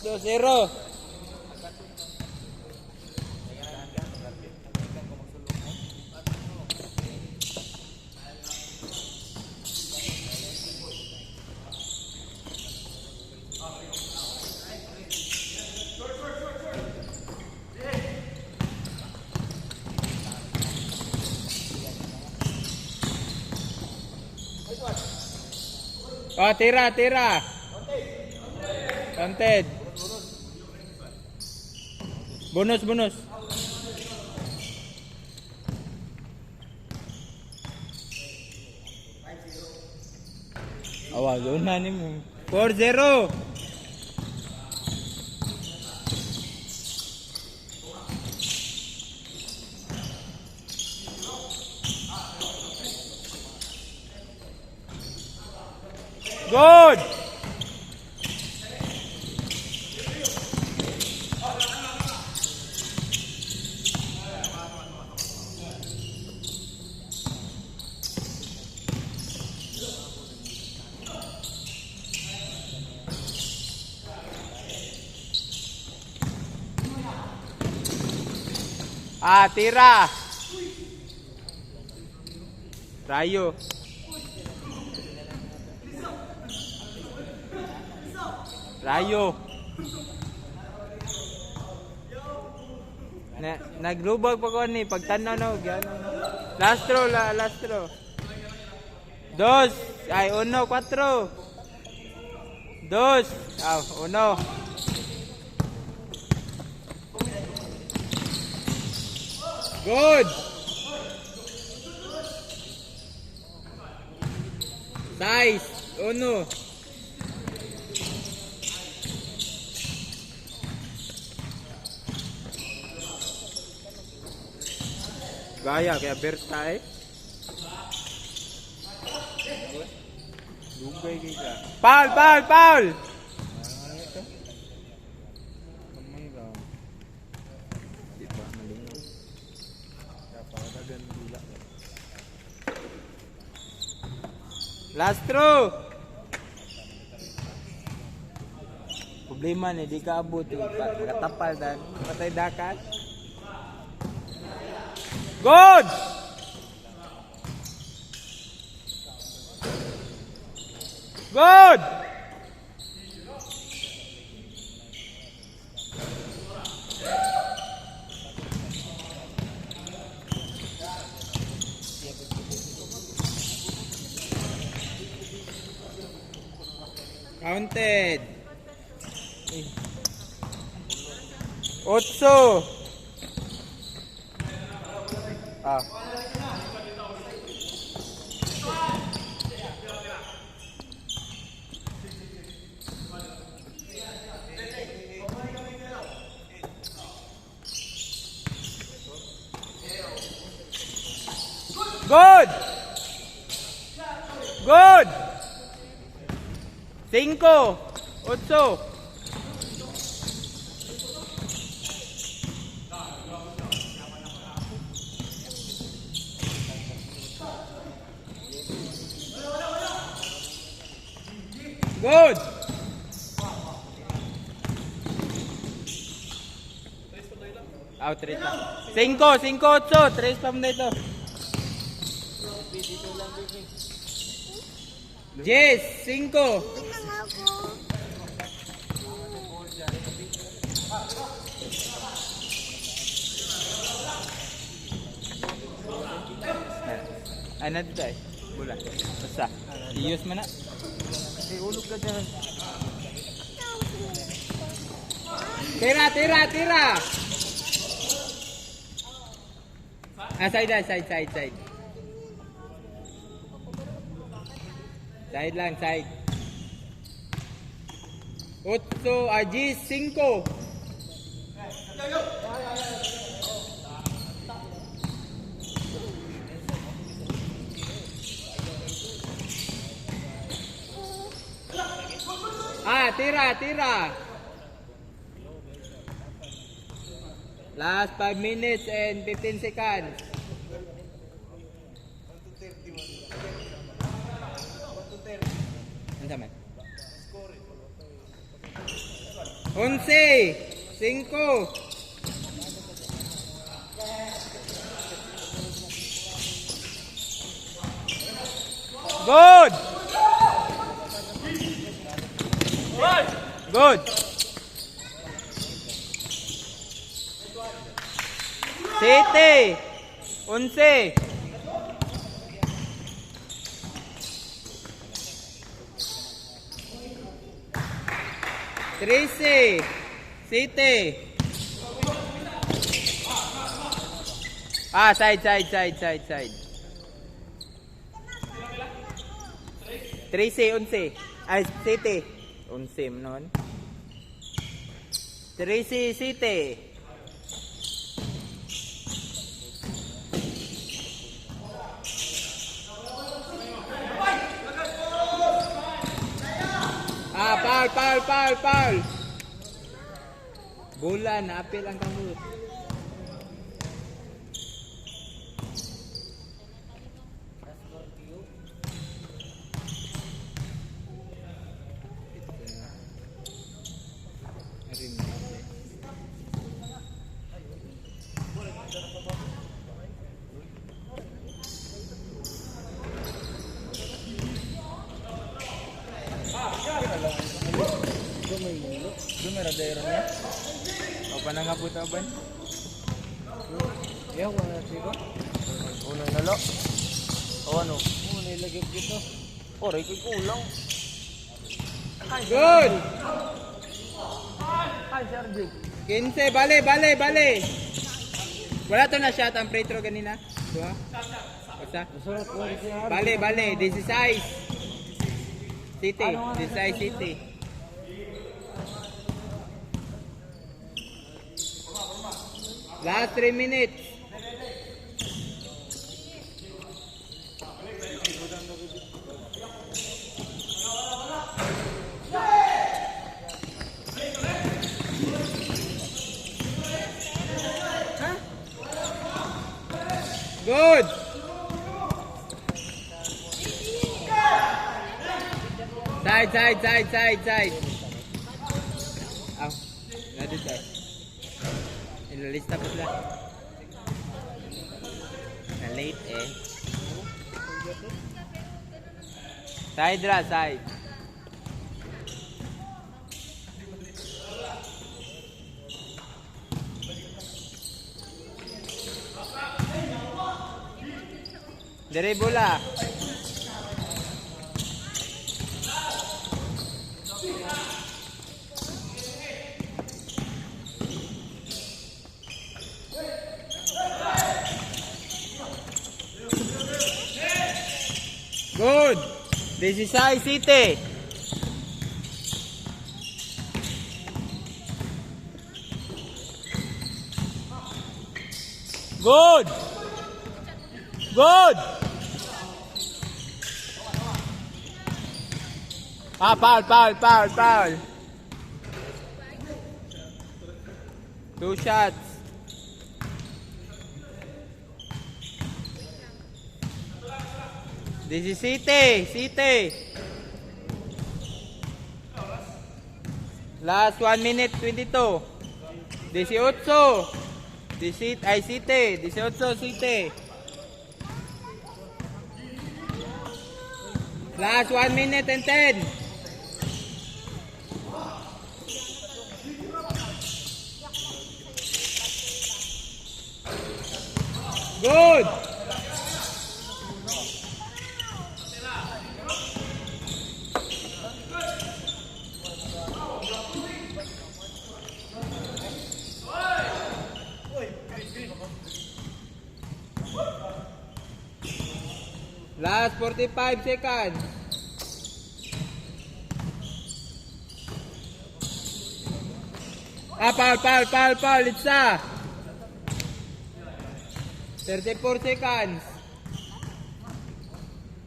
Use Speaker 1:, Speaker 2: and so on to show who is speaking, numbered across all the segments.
Speaker 1: 2-0. Oh, tira. Counted. Bonus. Awal na ni mo. 4-0. Good. Tira. Rayo. Naglubag pa ko ni pagtanaw no. Last throw. 2. Ay, 1, 4. 2. 1. Good. 6, 1. Gaya kaya Berta eh. Dugay ka. Foul. Last throw. Problema ni di ka abot pagkatapal dan patay dakan. Good. Counted. 8. Good. 5, 8. Good. Out 3 lang. 5, 8. 3 pa mo dito. Yes, 5. Ano dito eh? Bola. Basta. I-use mo na. Ulog ka dyan. Tira. Side. Side lang. 8, Ajis, 5. Tira. Last 5 minutes and 15 seconds. Ano man? 5. Good! Good! Siete! 11! 13! 7! Side. 13, 11. Ay, 7. 11 mo naman. 13, 7. Foul. Bola, naapil ang kamot. Dumeradero niya. O pa na nga po taban. Yaw, wala siya. Unang nalo. O ano? Nilagay dito. Oray ko kulang. Good! 15, bale. Wala to na shot ang free throw ganina. Diba? Basta? Bale, 16. City, 16 City. Last 3 minutes. Good. Side. Ready sir. Ilalista pa sila. Na late eh. Side. Dari bola. Good. 16 City. Good. Foul. 2 shots. This is City. Last 1 minute 22. 18. City. 18 City. Last 1 minute and 10. Good. Last 45 seconds. Foul. Litsa. 34 seconds.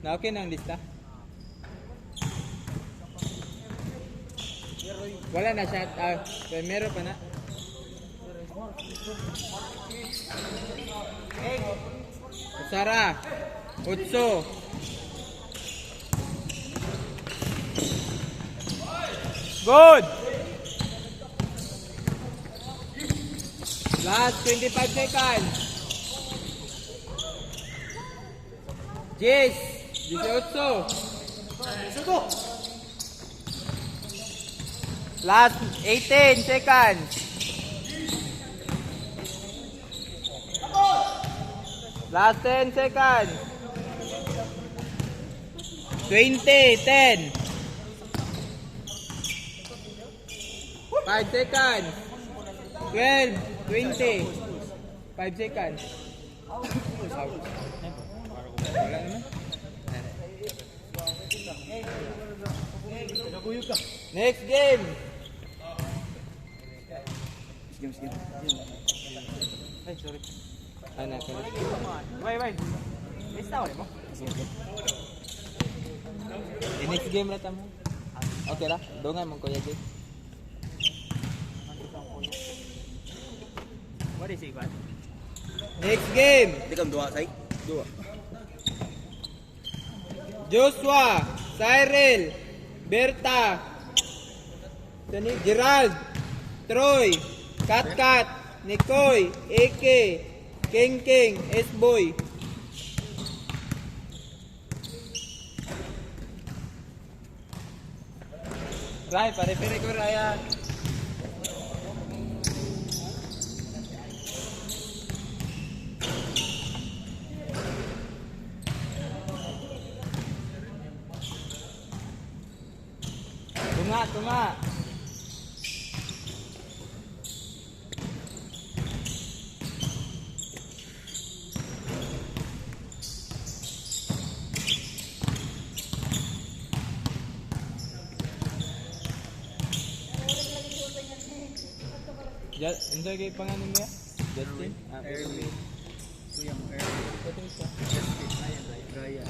Speaker 1: Na okay na ang lista? Wala na shot. Meron pa na. Sara. 8. Good.
Speaker 2: Last 25 seconds. Jess, 18. Last 18 seconds. Last 10 seconds. 20, 10. 5 seconds. 12, 20. 5 seconds. Wala naman. Next game. Ay, sorry. Ano, sorry. Bye. Next na mo. Next game na tamo. Okay lah, dongan mo kuya Jay. What is it, man? Next game.
Speaker 1: Hindi kang duwa, say? Duwa.
Speaker 2: Joshua, Cyril, Berta, Gerald, Troy, Katkat, Nikoy, Eke, King, S-Boy. Ray, pare-pare ko Raya. Tunga. Enjoy kayo pangalan niya? Justin?
Speaker 1: Early. Kuyang early.
Speaker 2: Ito isa.
Speaker 1: Raya.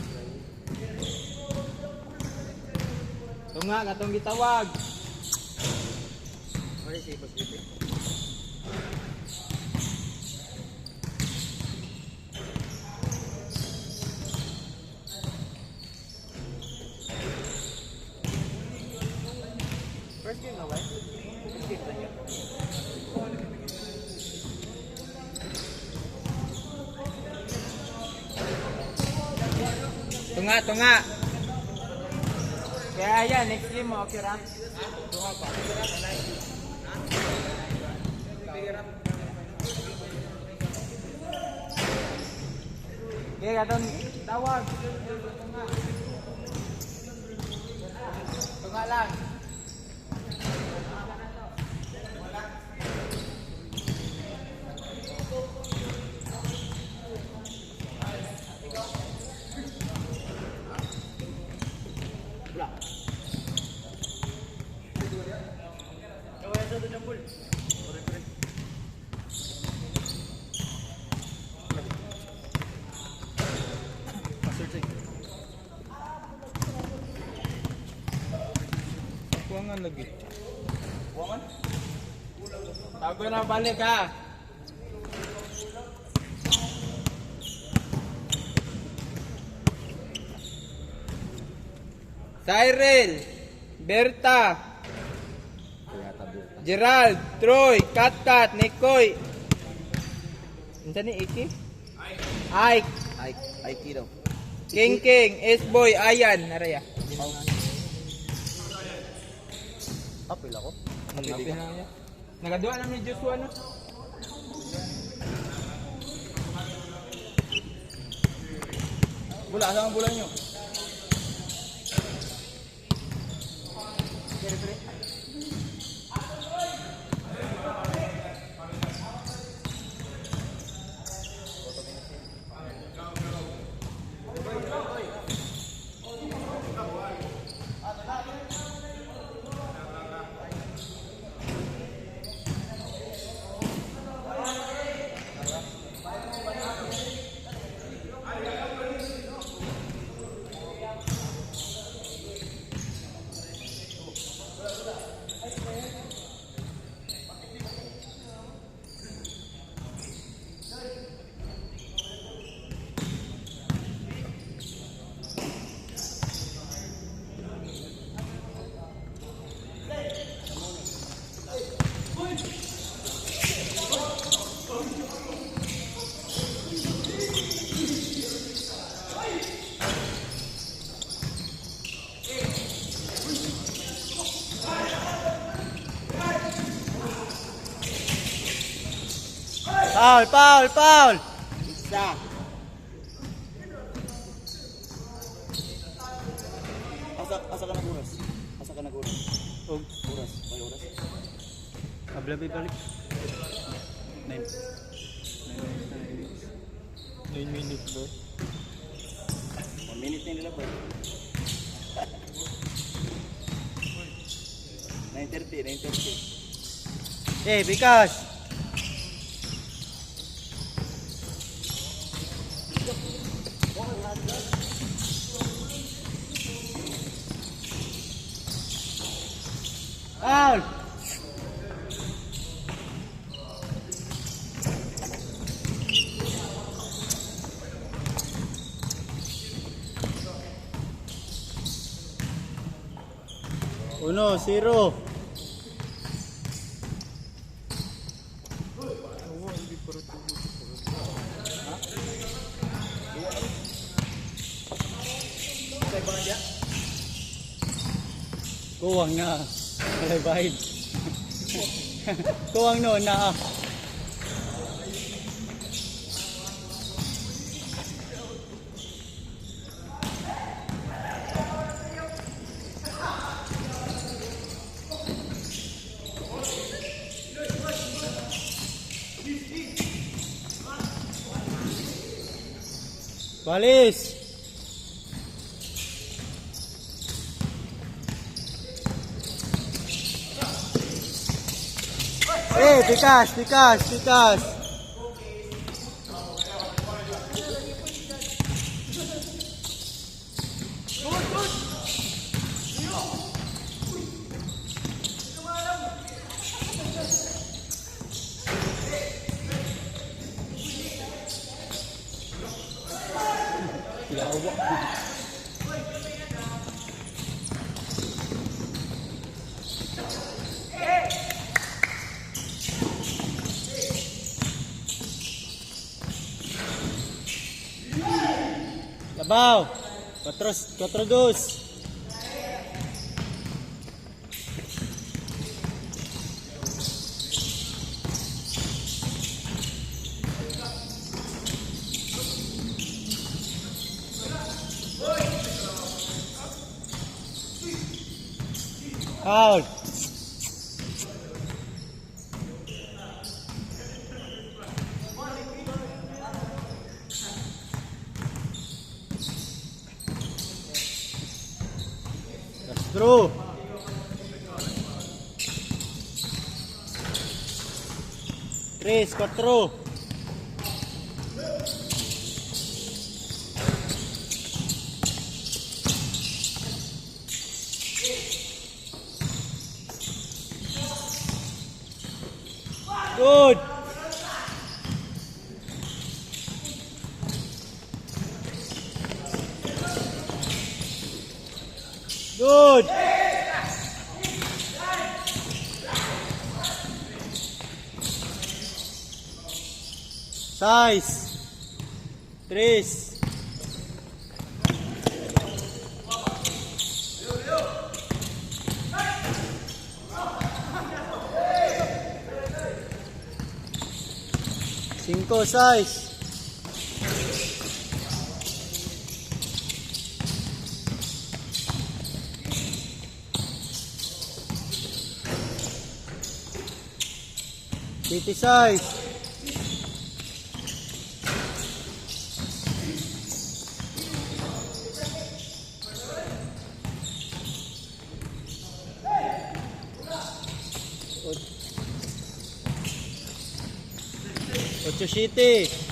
Speaker 2: Tunga, katong gitawag.
Speaker 1: What is it, Boss? First game na, right? First game na niya.
Speaker 2: Tunga. Kaya yan, next game mo, okay ra? Tunga pa. Okay, katong tawag. Tunga lang. Kuwangan lagi.
Speaker 1: Kuwangan?
Speaker 2: Tago na balik ha. Cyril, Berta, Gerald, Troy, Katkat, Nikoy. Ano ni Iki? Ike,
Speaker 1: Aiki daw.
Speaker 2: King, S-Boy, Ayan, naraya.
Speaker 1: Apil ako.
Speaker 2: Napin na niya. Nagaduwa namin ni Joshua, no?
Speaker 1: Bula, saan ang bulan nyo?
Speaker 2: Foul, foul, foul.
Speaker 3: Isa. Asa ka nag-uras? Asa ka nag-uras?
Speaker 2: Og,
Speaker 3: Uras. May oras?
Speaker 2: ablabi balik.
Speaker 3: 9.
Speaker 2: 9 minutes bro.
Speaker 3: 1 minute na nila po. 9:30.
Speaker 2: Eh, Bikash. Foul. Uno, 0. Kuwang na. Malay bahid. Kuwang noon na. Balis. Eh, Bikash, Bikash, Bikash. Yawa. Labaw. 4-2. Foul. That's true. Tres, 4. Good. Good. Size. Tres. Cinco, size. City size. Ocho, 7.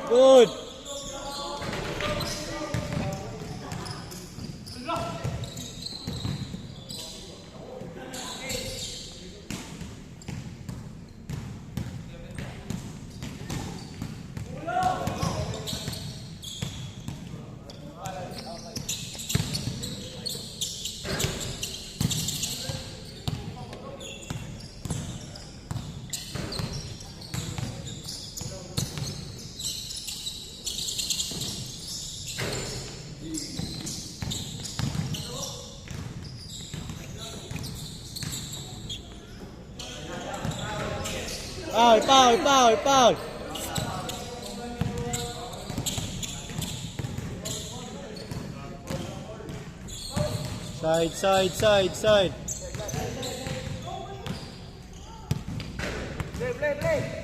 Speaker 3: Good. Foul. Side.
Speaker 2: Play.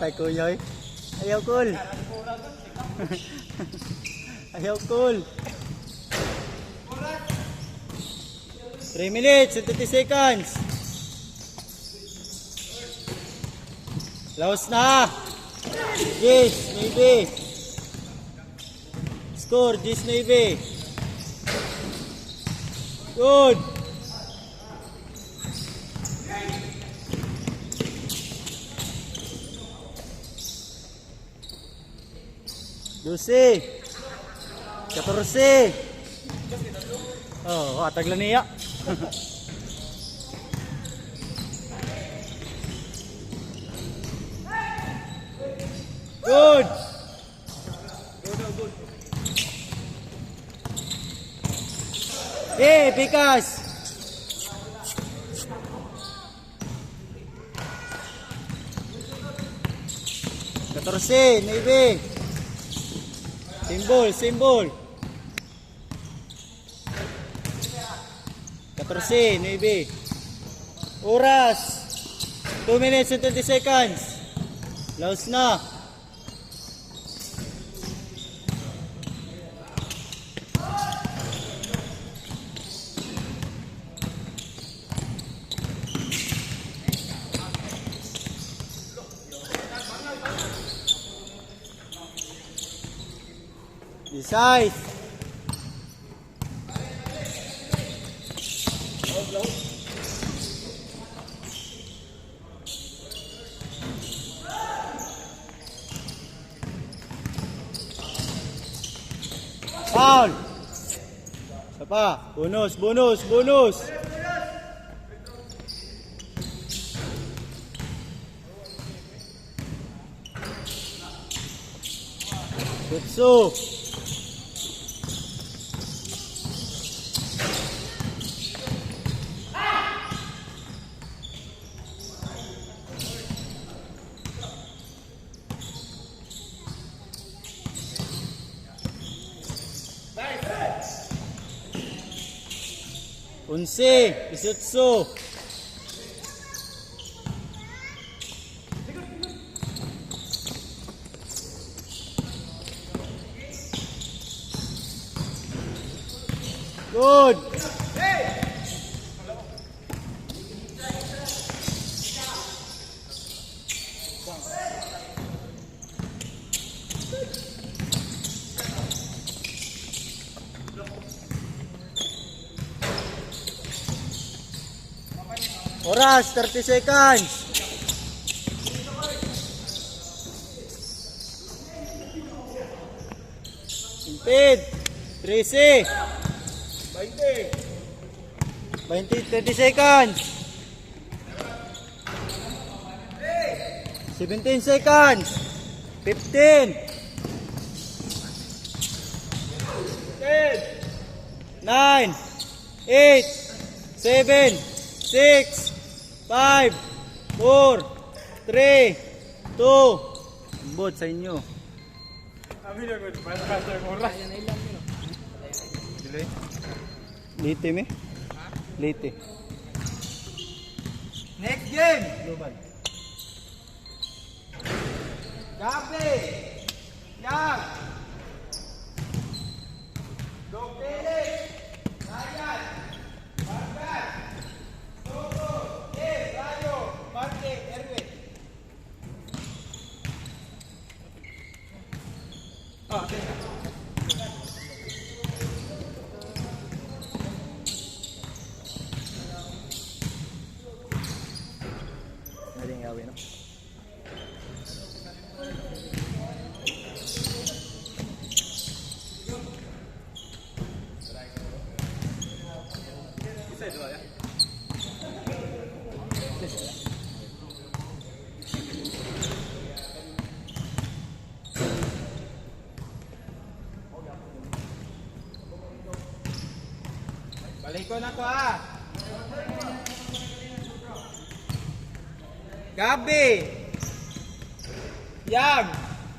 Speaker 3: Tay Kuya ơi. Ayaw cool. Ayaw cool. 3 minutes and 30 seconds. Laos na. Yes, Navy. Score, Yes, Navy. Good. Lucy. 14. Oh, taglan niya. Good. Hey, Pikas. Navy. Symbol. 14, Navy. Oras. 2 minutes and 20 seconds. Laos na. Decide. Foul. Isa pa. Bonus. Kutsu. Unsi, Isutsu. Good. Oras, 30 seconds. Impid. 13. 20, 30 seconds. 17 seconds. 15. 9, 8, 7, 6, 5, 4, 3, 2. Ambot sa inyo. Dito eh.
Speaker 1: Late.
Speaker 2: Next game.
Speaker 1: Global.
Speaker 2: Gabi. Yang. Dopele. Ryan. Barkas. Soto. Rayo. Marte. Erwin. Okay.
Speaker 1: Naling gawin, no?
Speaker 2: Balik ko na to ah. Gabi. Yang.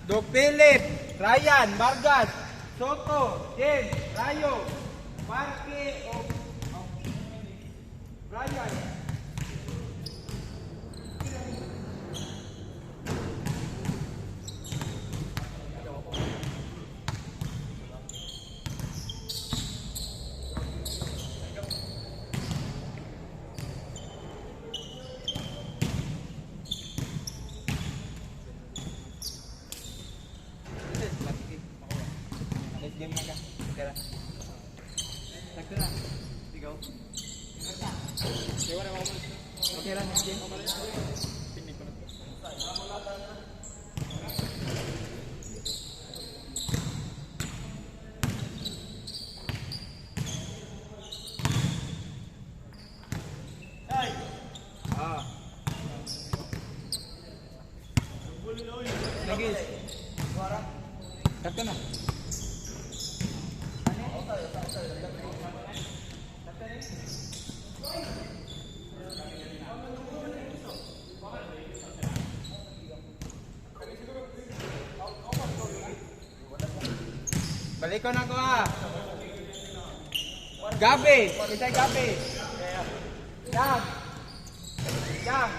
Speaker 2: Doc Philip. Ryan. Vargas. Soto. James. Rayo. Marque. Ryan. Next game na ka. Tara. Tagto na. Ikaw. Okay lang, next game. Lagi. Tagto na. Balik ko na ko ah. Gabi. Isay Gabi. Yang. Yang.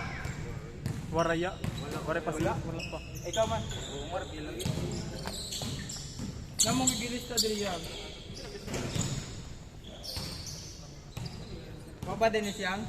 Speaker 1: Waraya. Wala pa sila. Wala pa.
Speaker 2: Ikaw man. Namong gigilis ta diri yang. Mapa din siyang.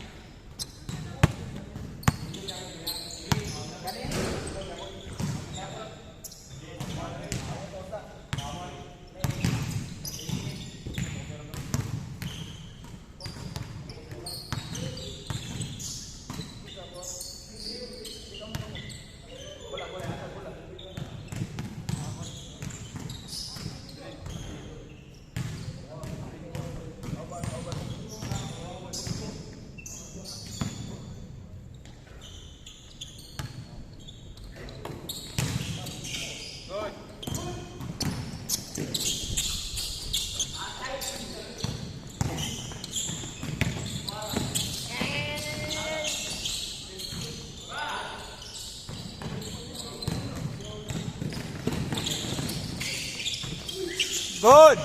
Speaker 2: Good.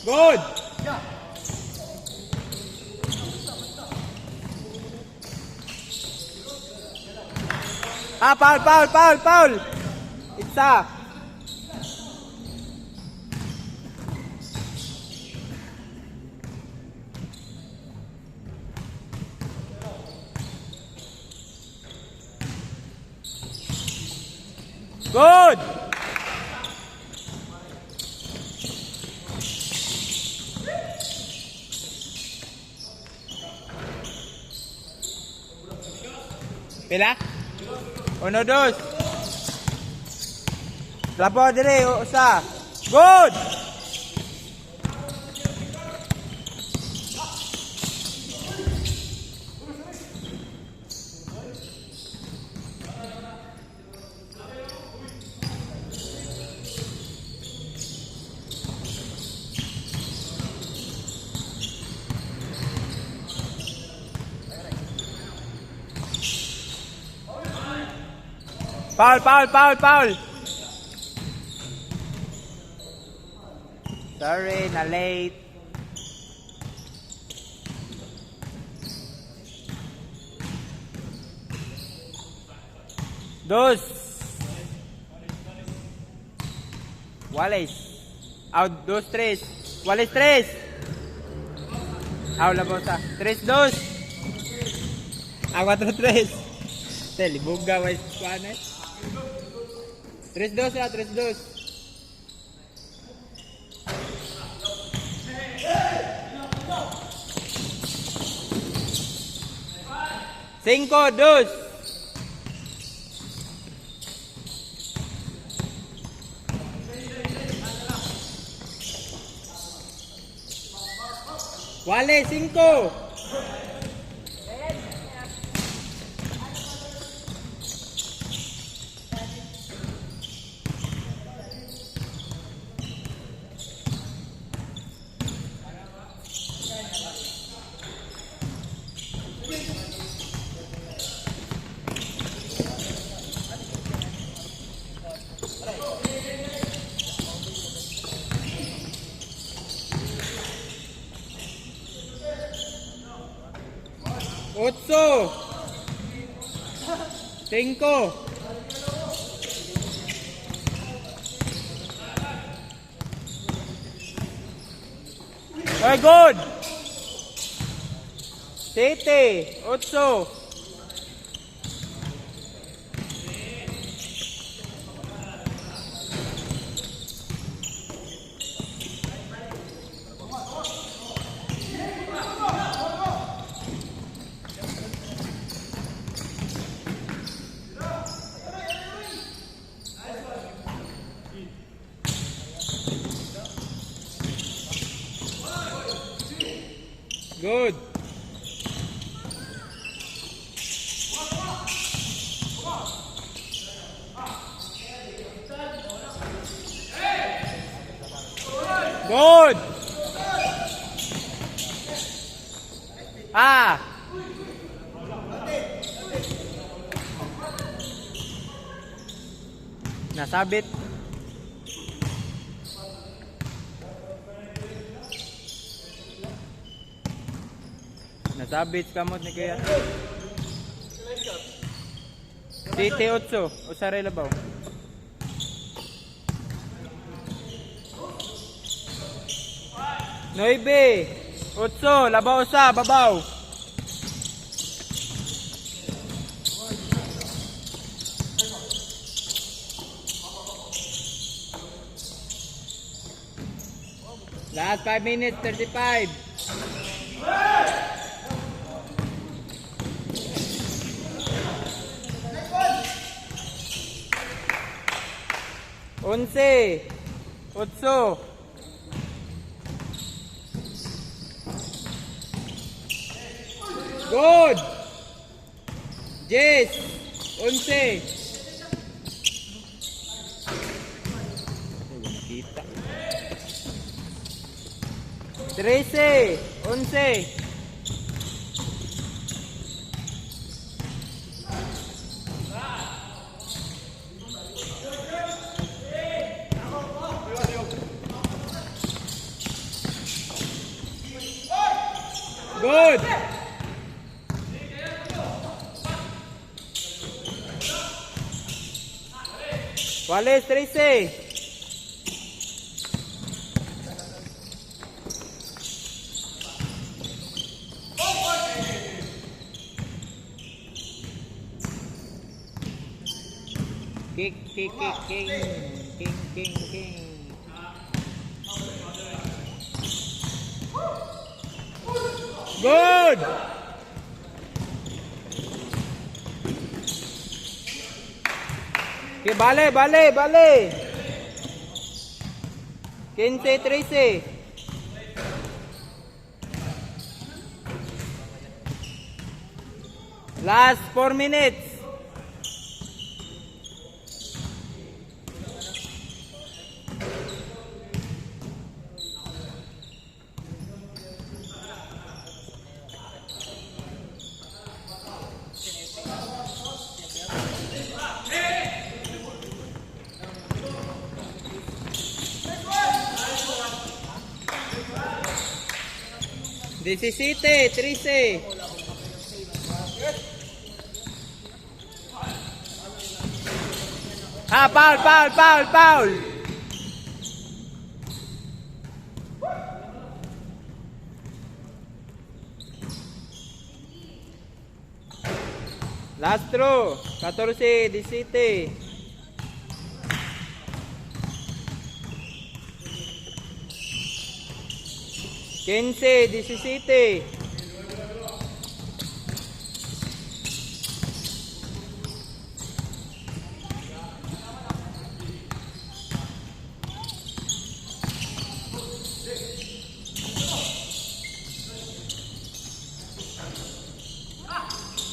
Speaker 2: Good. Ah, foul. Isa. Good. Pila? 1-2. Lapo dire usa. Good. Foul. Sorry, na late. Dos. Wallace. Out, dos, tres. Wallace, tres. Out, labosa. Tres, dos. Cuatro, tres. Libuga, guys. Tres, dos, ya, tres, dos. Cinco, dos. Wale, cinco. Ocho. Cinco. Very good. Siete. Ocho. Good. Good. Ah. Nasabit. Nasabit kamot ni Kuya. City 8. Usare labaw. Noibe. 8. Labaw sa babaw. Last 5 minutes, 35. Once, otso. Good. Yes. Once. Nakita. 13, 11. Good. Wallace, 13. Kick, kick, kick, king, king, king, king. Good. Okay, bale, bale, bale. 15, 13. Last 4 minutes. 17, 13. Ah, foul. Last throw, 14, 17. Quince, 17.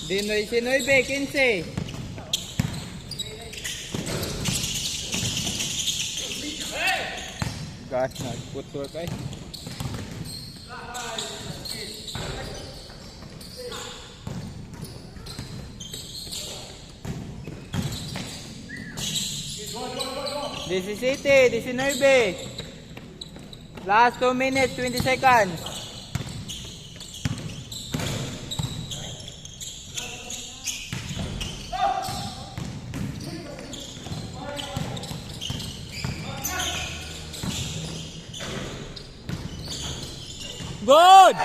Speaker 2: Dinoy, 15. Gosh, nag-footwork ay. Disisite, 19. Last 2 minutes, 20 seconds. Good!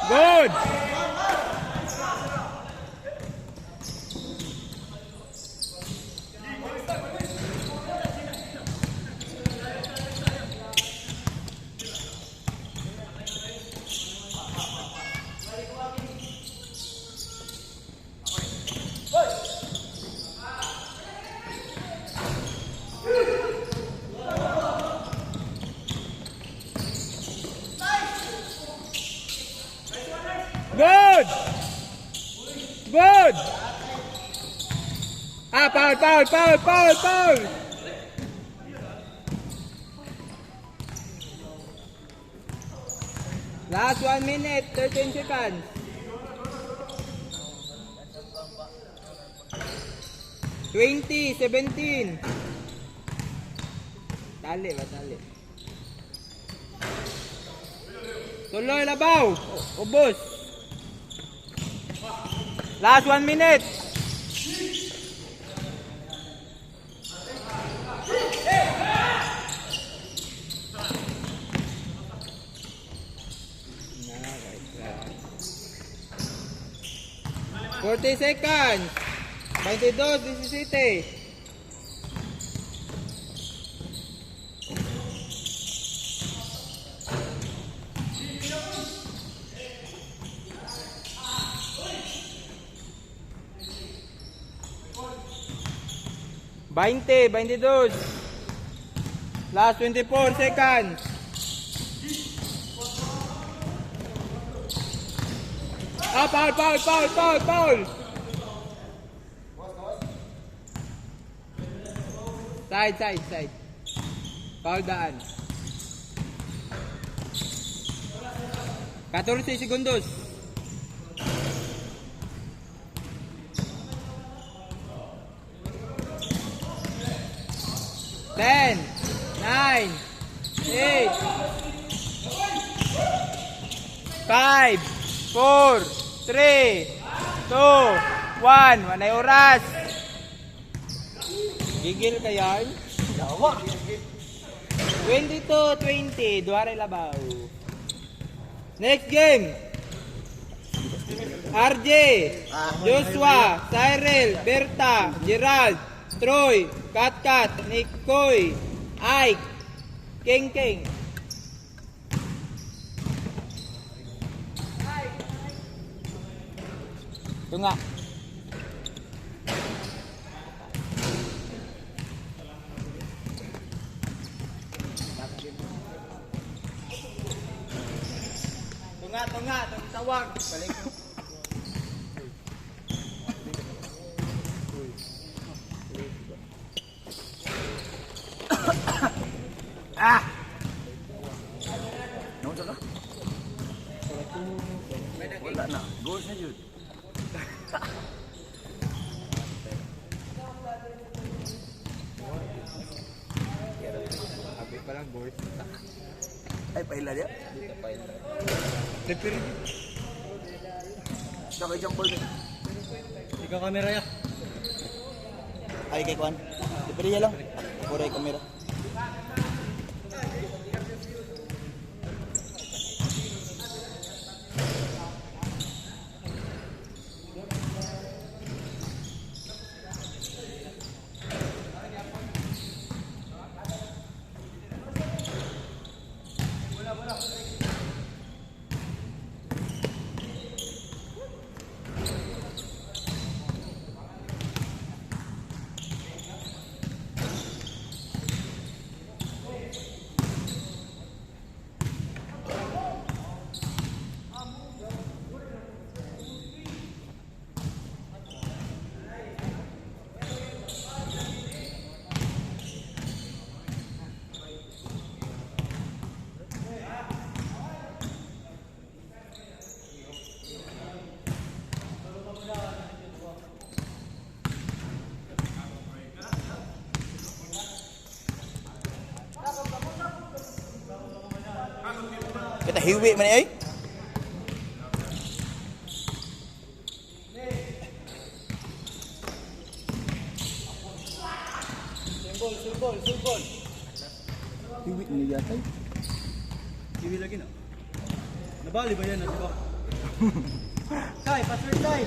Speaker 2: Good! Good! Good! Ah, foul! Last 1 minute, 13 seconds. Twenty, 17. Tali. Tuloy, labaw. Ubos. Last 1 minute. Nah, 40 seconds. 22, 17. Bainte, 22. Last 24 seconds. Ah, foul. Side. Foul daan. 14 segundos. 10, 9, 8, 5, 4, 3, 2, 1. Manay oras. Gigil ka yan? 22-20. Duwaray labaw. Next game. RJ, Joshua, Cyril, Berta, Gerald, Troy, Kat, Nikoy, Ike, King. Ito nga. Tunga, tawag. Balik mo. Ah!
Speaker 3: Wala na. Goals na yun.
Speaker 2: Hindi pa lang, boys.
Speaker 3: Ay, paila dia.
Speaker 2: Referee.
Speaker 3: Dakay siyang ball.
Speaker 2: Ikaw kamera ya.
Speaker 3: Ay, kay Kwan. Depende niya lang. Kuray kamera. Kita hiwi man ay.
Speaker 2: Simbol.
Speaker 3: Hiwi ni yatay.
Speaker 2: Kiwi lagi na. Nabali ba yan, di ba? Tay, password tay.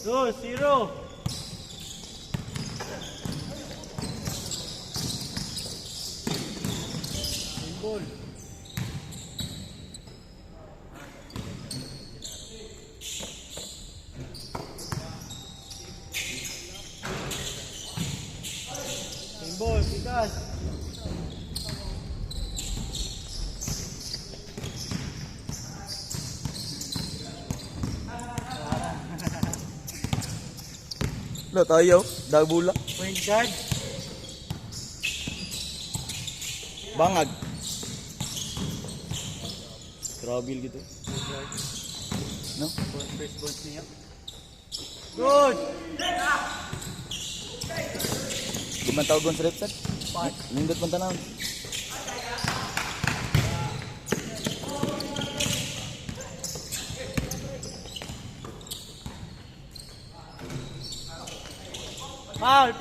Speaker 2: Dos, zero. Simbol. Simbol, pikas.
Speaker 3: Lo tayo, dagbula.
Speaker 2: Point guard.
Speaker 3: Bangag. Grabil gitu. No?
Speaker 2: First ball niya. Good.
Speaker 3: Di man tawag sa repset? Lindot man tanaw.
Speaker 2: Foul.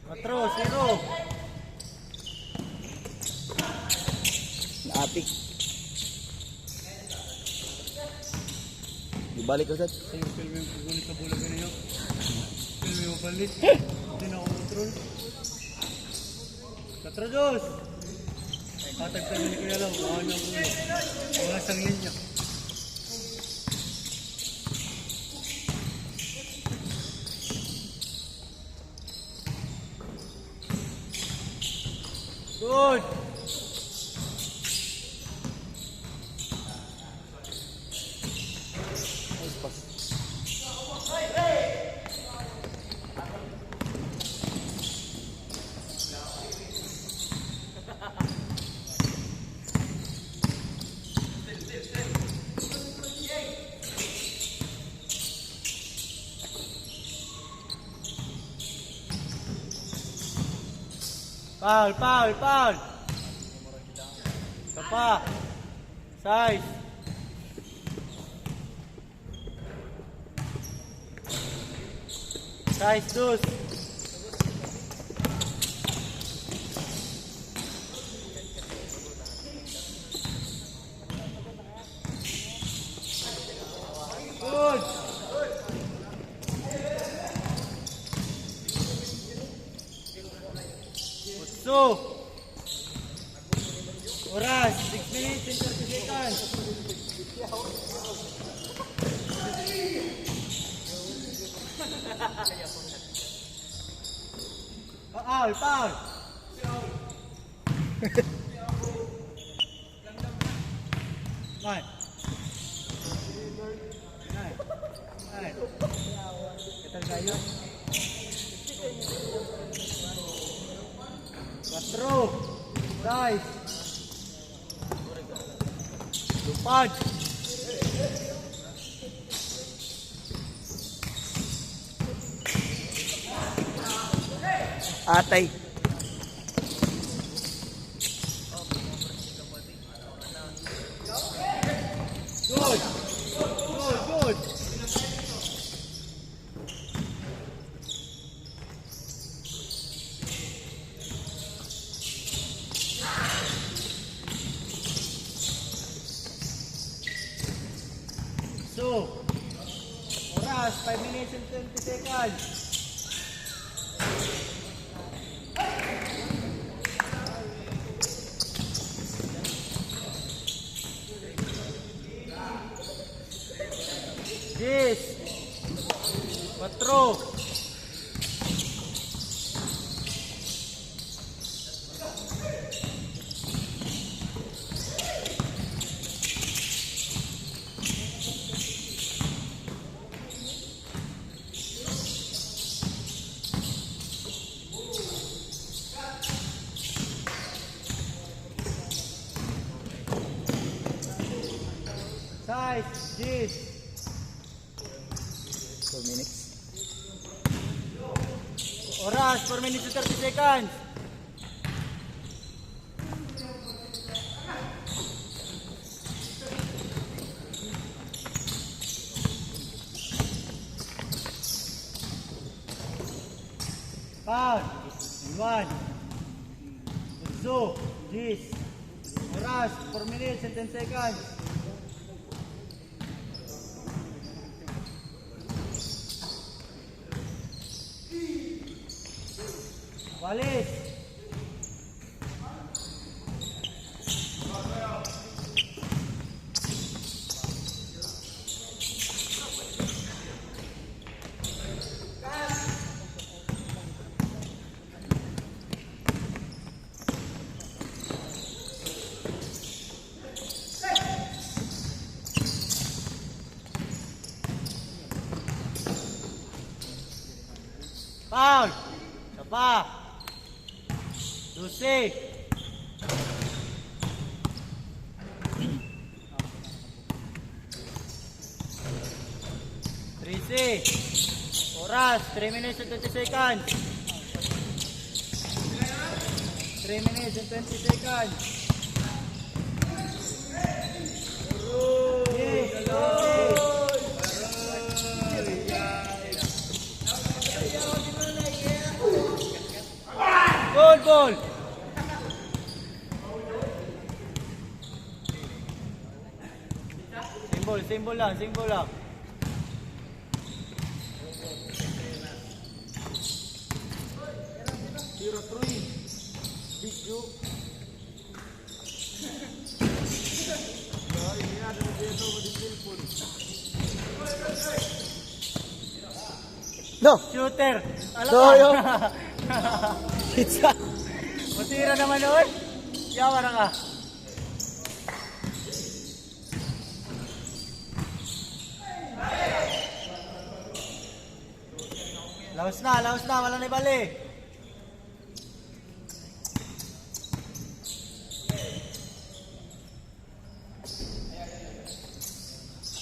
Speaker 2: Matro, zero.
Speaker 3: Naatik. Dibalik ko sad.
Speaker 2: Sa'yo, film yung pugulit na bulag na yun. Film yung palit. Hindi na ako control. 4-2. Patag sa nila ko na lang. Baka niya ako. Mga sangin niya. Good. Foul. Kapa. Size. Size dos. Good. So, oras, 6 minutes and 30 seconds. Foul, foul. Nine. Nine. Ketal kayo. 4. Guys. Lupad.
Speaker 3: Atay.
Speaker 2: Good. Good. So, oras, 5 minutes and 20 seconds. Yes. 4. Size, yes.
Speaker 3: 4 minutes.
Speaker 2: Oras, 4 minutes and 30 seconds. Pound. 1. So, yes. Oras, 4 minutes and 10 seconds. Walis. Foul. Sapa. 12. Oras, 3 minutes and 20 seconds. 3 minutes and 20 seconds. Yes, Goal, goal. Symbol lang, symbol lang. Zero, 3. Video.
Speaker 3: No.
Speaker 2: Shooter. Alam
Speaker 3: No,
Speaker 2: ka.
Speaker 3: yo. Pizza.
Speaker 2: Matira naman noon. Yawa na ka. Laos na, wala na ibali.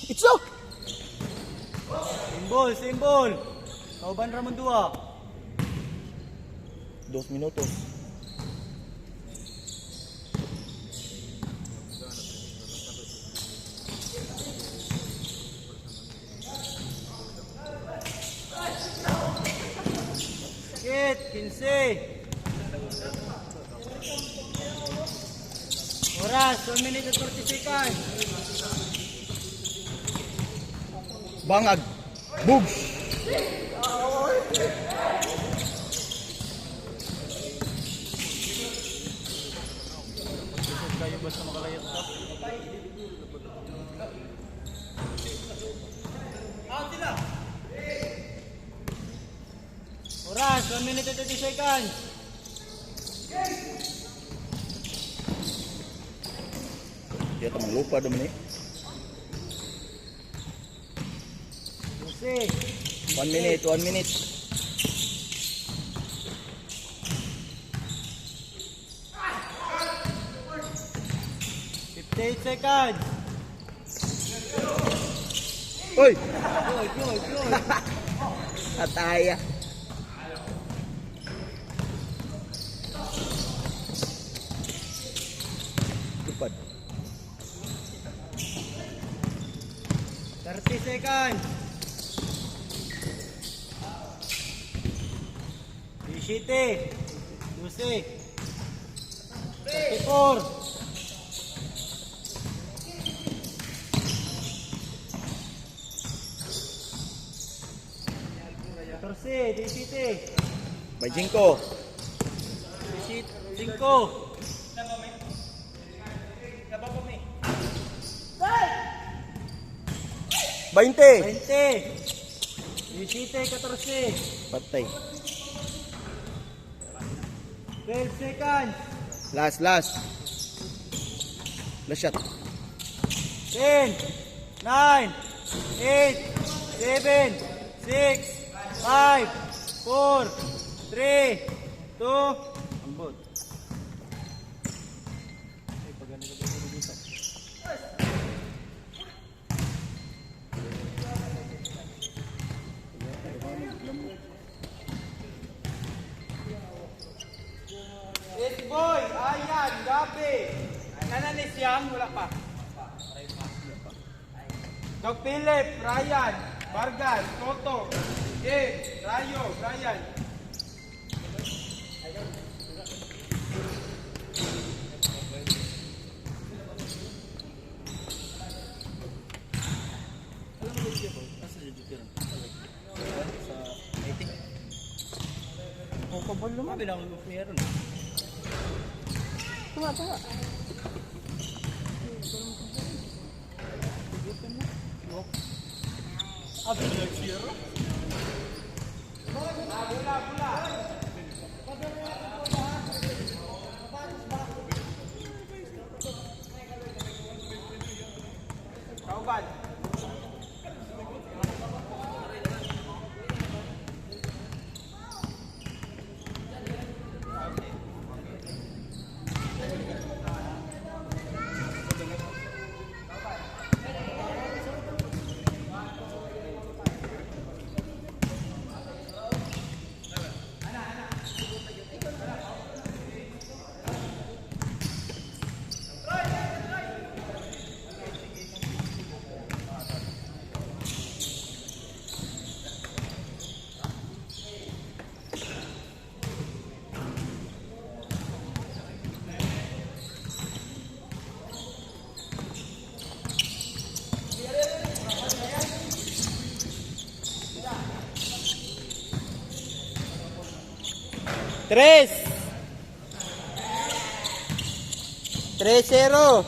Speaker 3: It's so.
Speaker 2: Symbol. Kauban ramon dua.
Speaker 3: 2 minutos.
Speaker 2: Kit, 15. Oras, 1 minute and 30 seconds.
Speaker 3: Bangag. Bugs.
Speaker 2: basta makalayat ka. Oras, 1 minute and 30 seconds.
Speaker 3: Dia tamang lupa dum ni.
Speaker 2: Music.
Speaker 3: 1 minute, 1 minute.
Speaker 2: Eight seconds.
Speaker 3: Oy!
Speaker 2: Go.
Speaker 3: Ataya. Lupad.
Speaker 2: 30 seconds. 17. 12. 34. 14, 17,
Speaker 3: May 5.
Speaker 2: 5.
Speaker 3: 20.
Speaker 2: 20, 17, 14,
Speaker 3: Patay.
Speaker 2: 12 seconds,
Speaker 3: Last. Last shot.
Speaker 2: 10, 9, 8, 7, 6, 5, 4, 3, 2, ambot. Ay, pagano ka dito. Yes, boy! Ayan, gabi! Nananis yang, wala pa. Doc Philip, Ryan, Vargas, Toto, James, Rayo, Brian.
Speaker 3: Oh, kabal naman.
Speaker 2: Bilang mo meron.
Speaker 3: Tama.
Speaker 2: Abi nag-zero. Bola. Kauban. Tres. 3-0.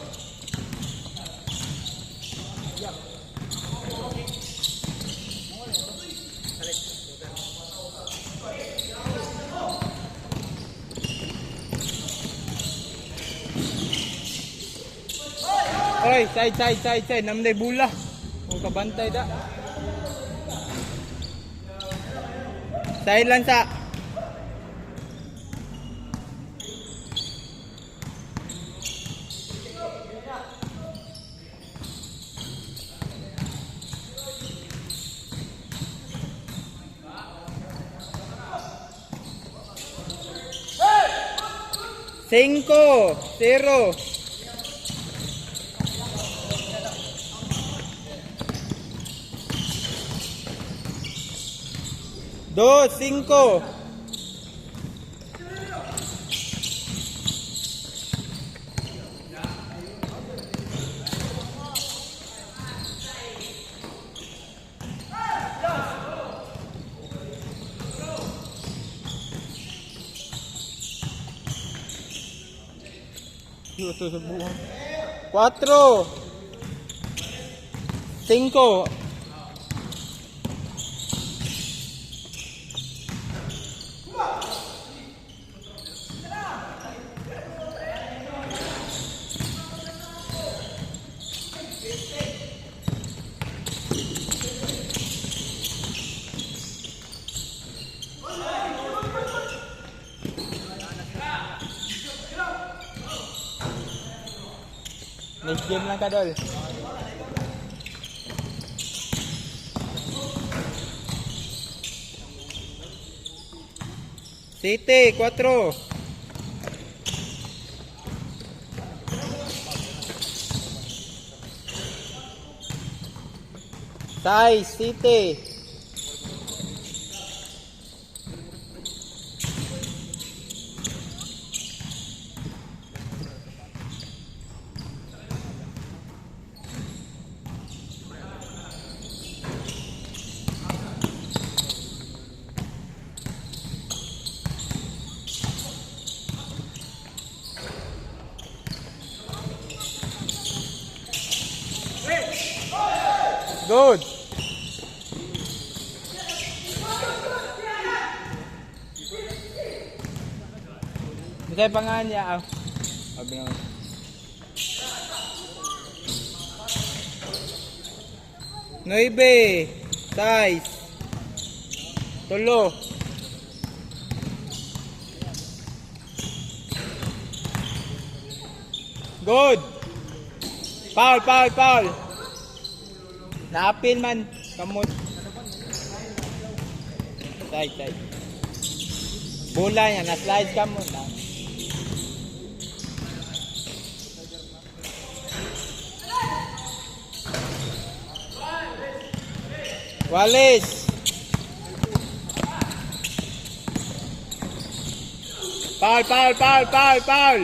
Speaker 2: Oy, side. Namday bula. O kabantay da. Side lang sa. Cinco, 0. Dos, 5.
Speaker 4: Susubukan. 4. 5. Next game lang ka, Dol. City, 4. Size, City. Good. Bisa pangan ya. Sabi naman. Noibe. Size. Tulo. Good. Foul, foul, foul. Naapil man. Kamot. Side, side. Bola niya. Na-slide kamot. Walis. Foul, foul, foul, foul, foul.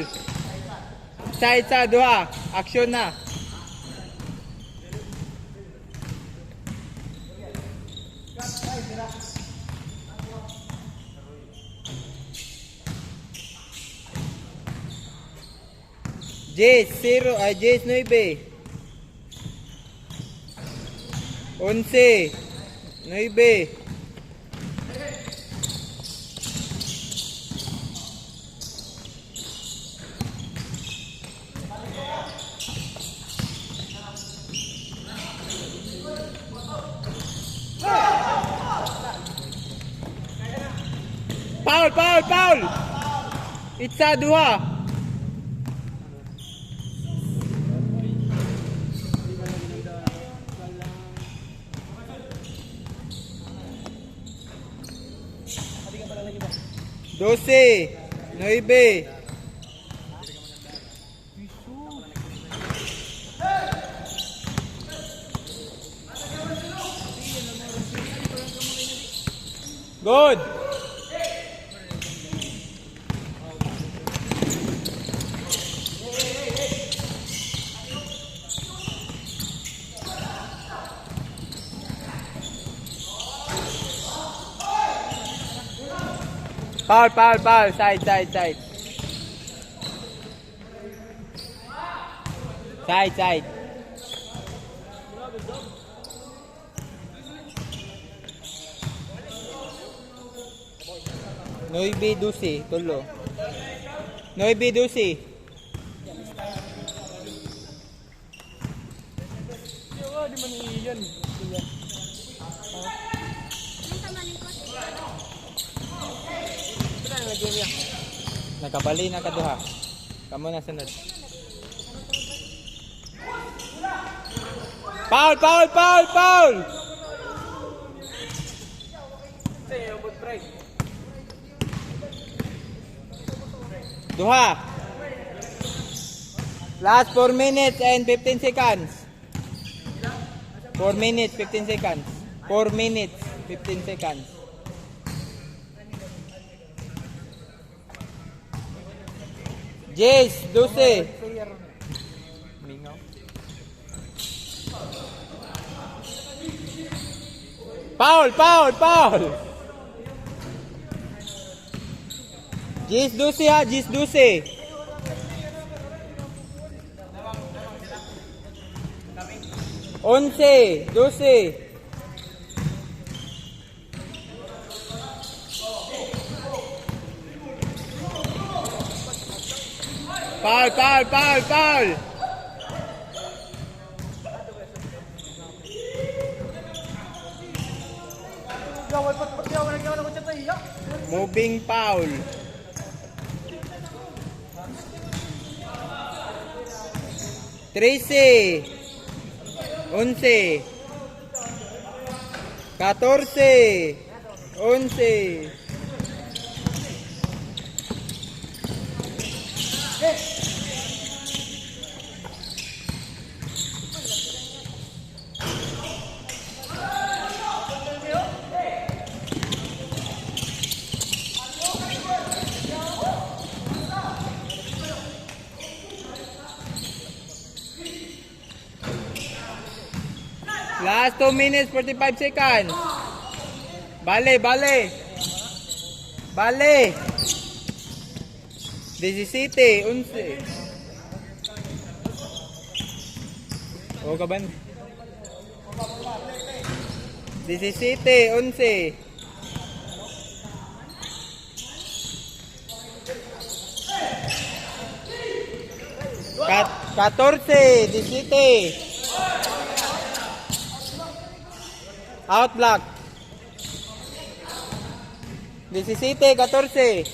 Speaker 4: Side sa duha. Action na. Jace 0, Jace 9. 11, 9. Foul, foul, foul. Itsa duha. Doce, 9. Good. Foul, foul, foul. Side, side, side. Side, side. Noibe Dusi, tulo. Noibe Dusi.
Speaker 1: Di man iyan.
Speaker 4: Nakabali na kaduha. Kamu na sunod. Foul, foul, foul, foul. Duha. Last 4 minutes and 15 seconds. 4 minutes, 15 seconds. 4 minutes, 15 seconds. Jace, 12. Foul, foul, foul. Jace, 12 ha, Jace, 12. 11, 12. Foul, foul, foul, foul. Moving foul. 13, 11, 14, 11. Last 2 minutes, 45 seconds. Bale, bale. Bale. 17, 11. O ka ba? 17, 11. 14, 17. Out block. 17, 14.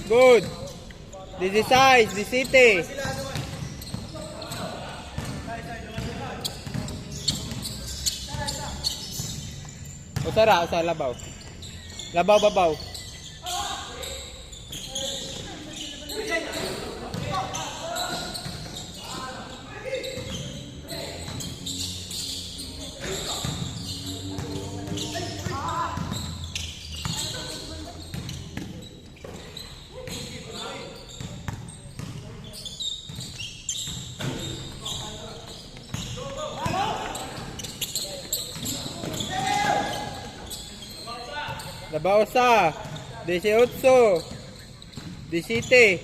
Speaker 4: Good. 16, 17. Usara, usara, labaw. Labaw, babaw. Labaw sa 18, 17.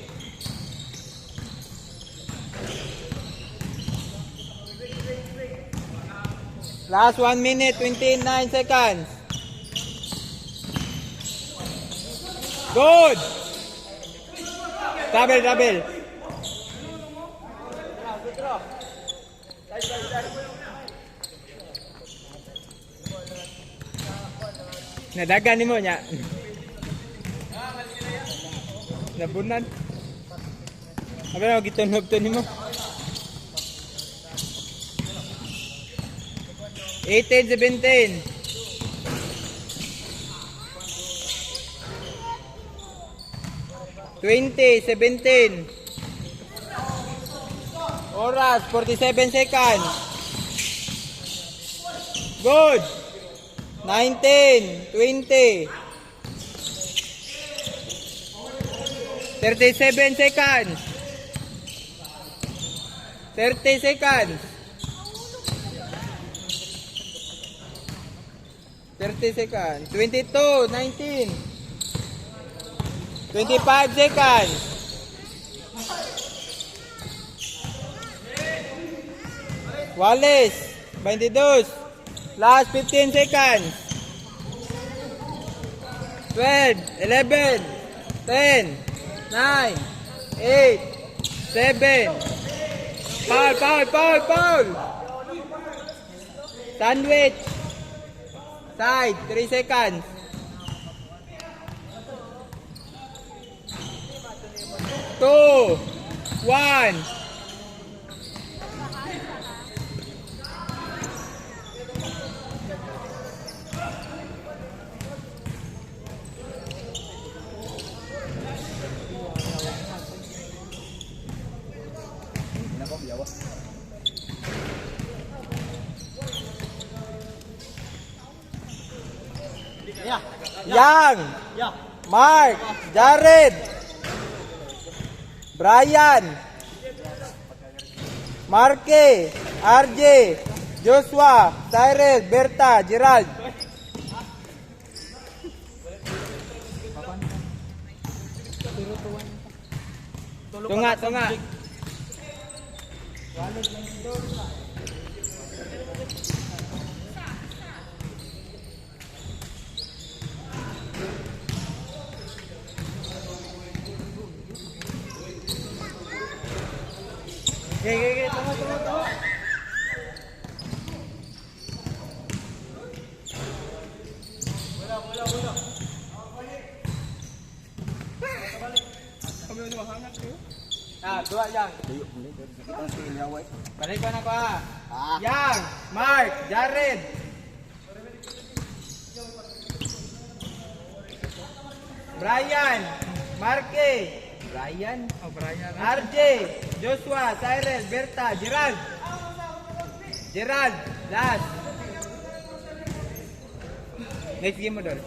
Speaker 4: Last 1 minute, 29 seconds. Good. Double, double. Nadagan ni mo nya. Nabunan. Abi na gitunog to nimo. 18, 17. $20, 17. Oras, 47 seconds. Good. 19, 20. 37 seconds. 30 seconds. 30 seconds. 22, 19. 25 seconds. Wallace, 22. Last 15 seconds. 12, 11, 10, 9, 8, 7. Foul, foul, foul, foul. Sandwich. Side, 3 seconds. 2, 1. Yang, Mark, Jared, Brian, Marque, RJ, Joshua, Cyril, Berta, Gerald. Tunga, tunga.
Speaker 2: Tama.
Speaker 4: Ah, dua yang.
Speaker 3: Tuyo, muli. Sakit ang skin niya, way.
Speaker 4: Balik ko na ko ah.
Speaker 3: Ah.
Speaker 4: Yang, Mark, Jared. Brian, Marque, Brian, RJ, Joshua, Cyril, Berta, Gerald. Gerald, last. Next game mo doon.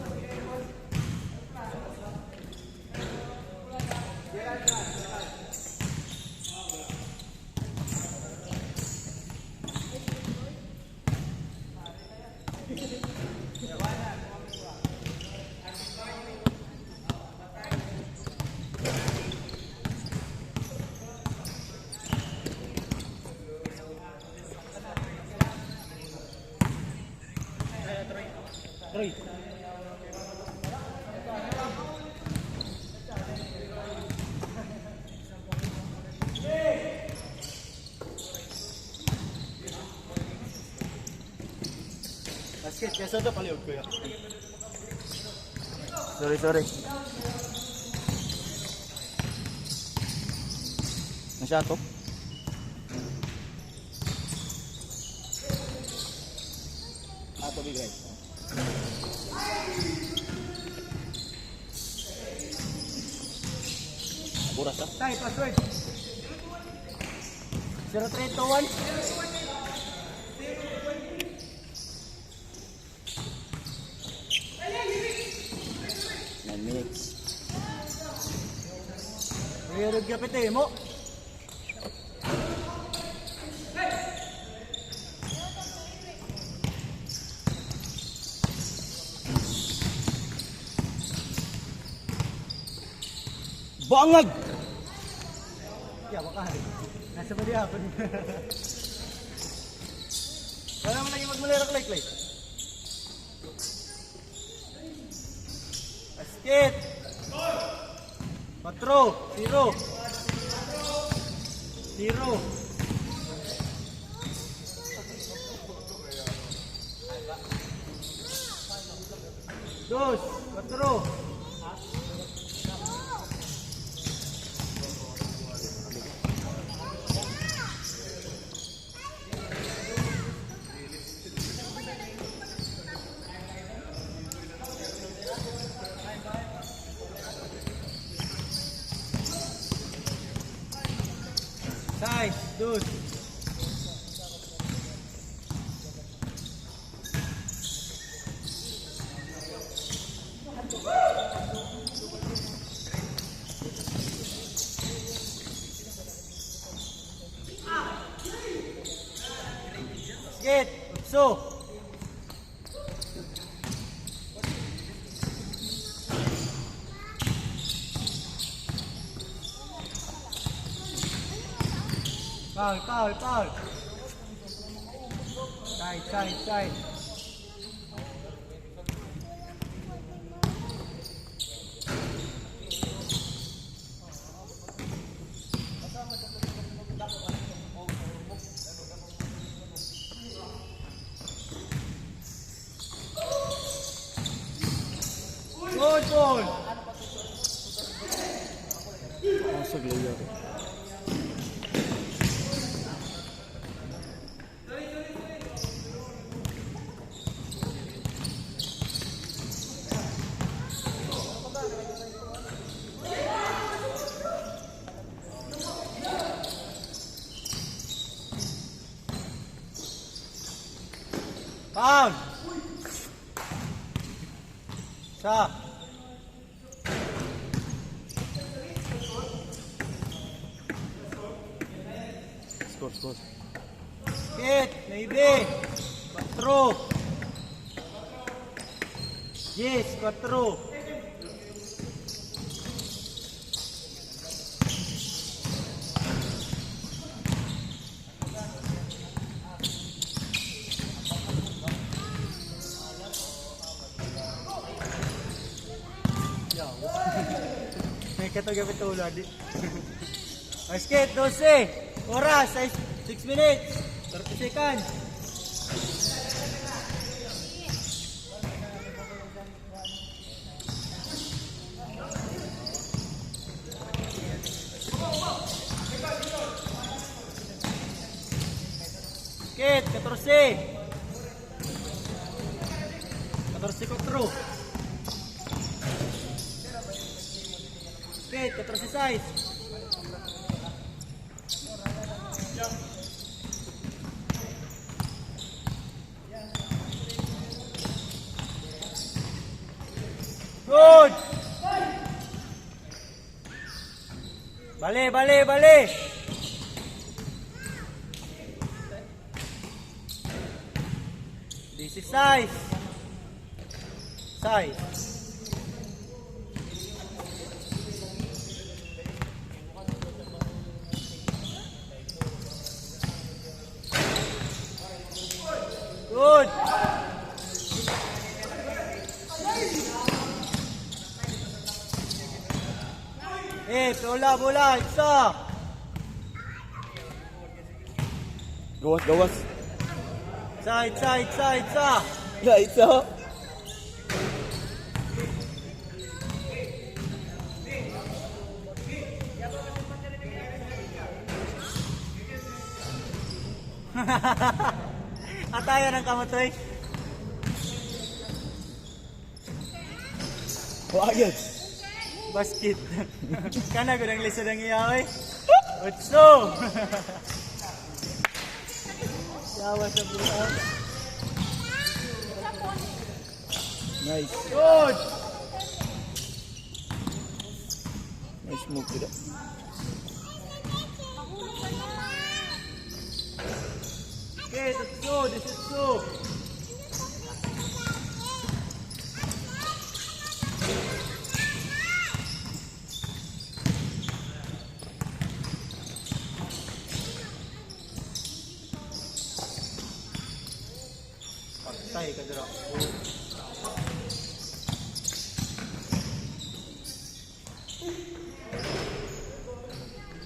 Speaker 2: Troy. Basket, kesa ito paliog ko yan.
Speaker 3: Sorry. Nasya to? Ato bigay. Buras ah.
Speaker 2: Tay, password. 0321.
Speaker 3: 9 minutes.
Speaker 2: Mayroon ka piti mo.
Speaker 3: Bangag!
Speaker 2: Ya, baka. Nasa ba diya ako? Wala mo lagi magmulirak like. Basket! 4, 0. 0. Dos, 4. Nice, dos. Basket, upso. Foul. Side. Good ball.
Speaker 3: Ang saglayo.
Speaker 2: Foul. Sa.
Speaker 3: Score.
Speaker 2: Hit, maybe. 4. Yes, 4. katagapit ulo, di. Basket, 12. Oras, 6 minutes. 30 seconds. Basket, 14. 14-4. Basket, 14-6. Good! Bale, bale, bale! This is size. Size. Good. Bola, isa.
Speaker 3: Gawas.
Speaker 2: Isa.
Speaker 3: Ya, isa.
Speaker 2: Atayan ang kamatoy.
Speaker 3: Ayat.
Speaker 2: Basket. Kana ko nang lisod ang iya, oy. Otso. Yawa sa buta.
Speaker 3: Nice.
Speaker 2: Good.
Speaker 3: Nice move tidak.
Speaker 2: Okay, that's good. This is good. Patay ka dira.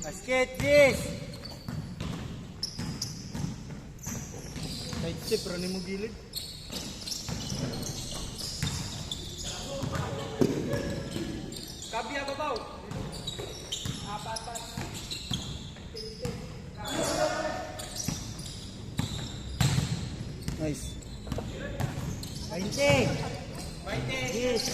Speaker 2: Basket, yes. Kahit sip, rani mo gilid. Kabiya babaw. Apat.
Speaker 3: Nice.
Speaker 2: 20. Yes.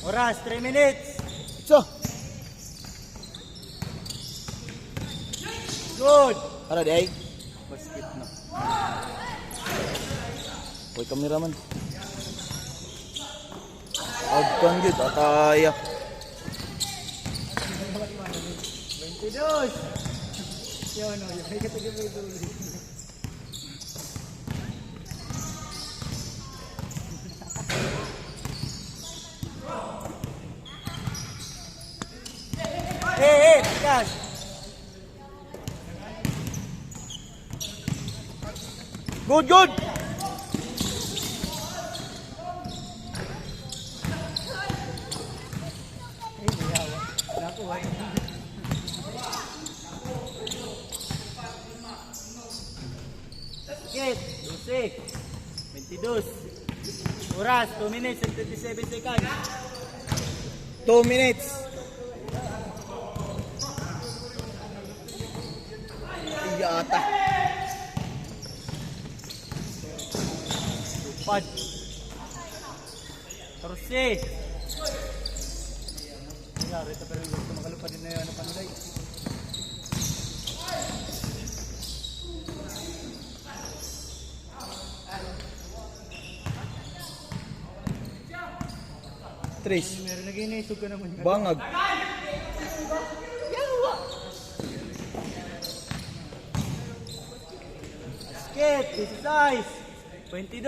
Speaker 2: Oras, 3 minutes.
Speaker 3: So,
Speaker 2: Good.
Speaker 3: ada di ay.
Speaker 2: Basket na.
Speaker 3: Hoy kameraman. Out kan gid ataya.
Speaker 2: 22. Yan o, yung kaya mo ito. Hey, guys.
Speaker 3: Good.
Speaker 2: Nakuha. Basket, 12. 22. Oras, 2 minutes and 27 seconds.
Speaker 3: 2 minutes. Iya ata.
Speaker 2: Pad. Torsi. Wala, rito pero gusto makalupad din na yun. Ano pa nilay?
Speaker 3: Tris.
Speaker 2: Meron nag-inisog ka naman.
Speaker 3: Bangag.
Speaker 2: Basket, this is size. 22.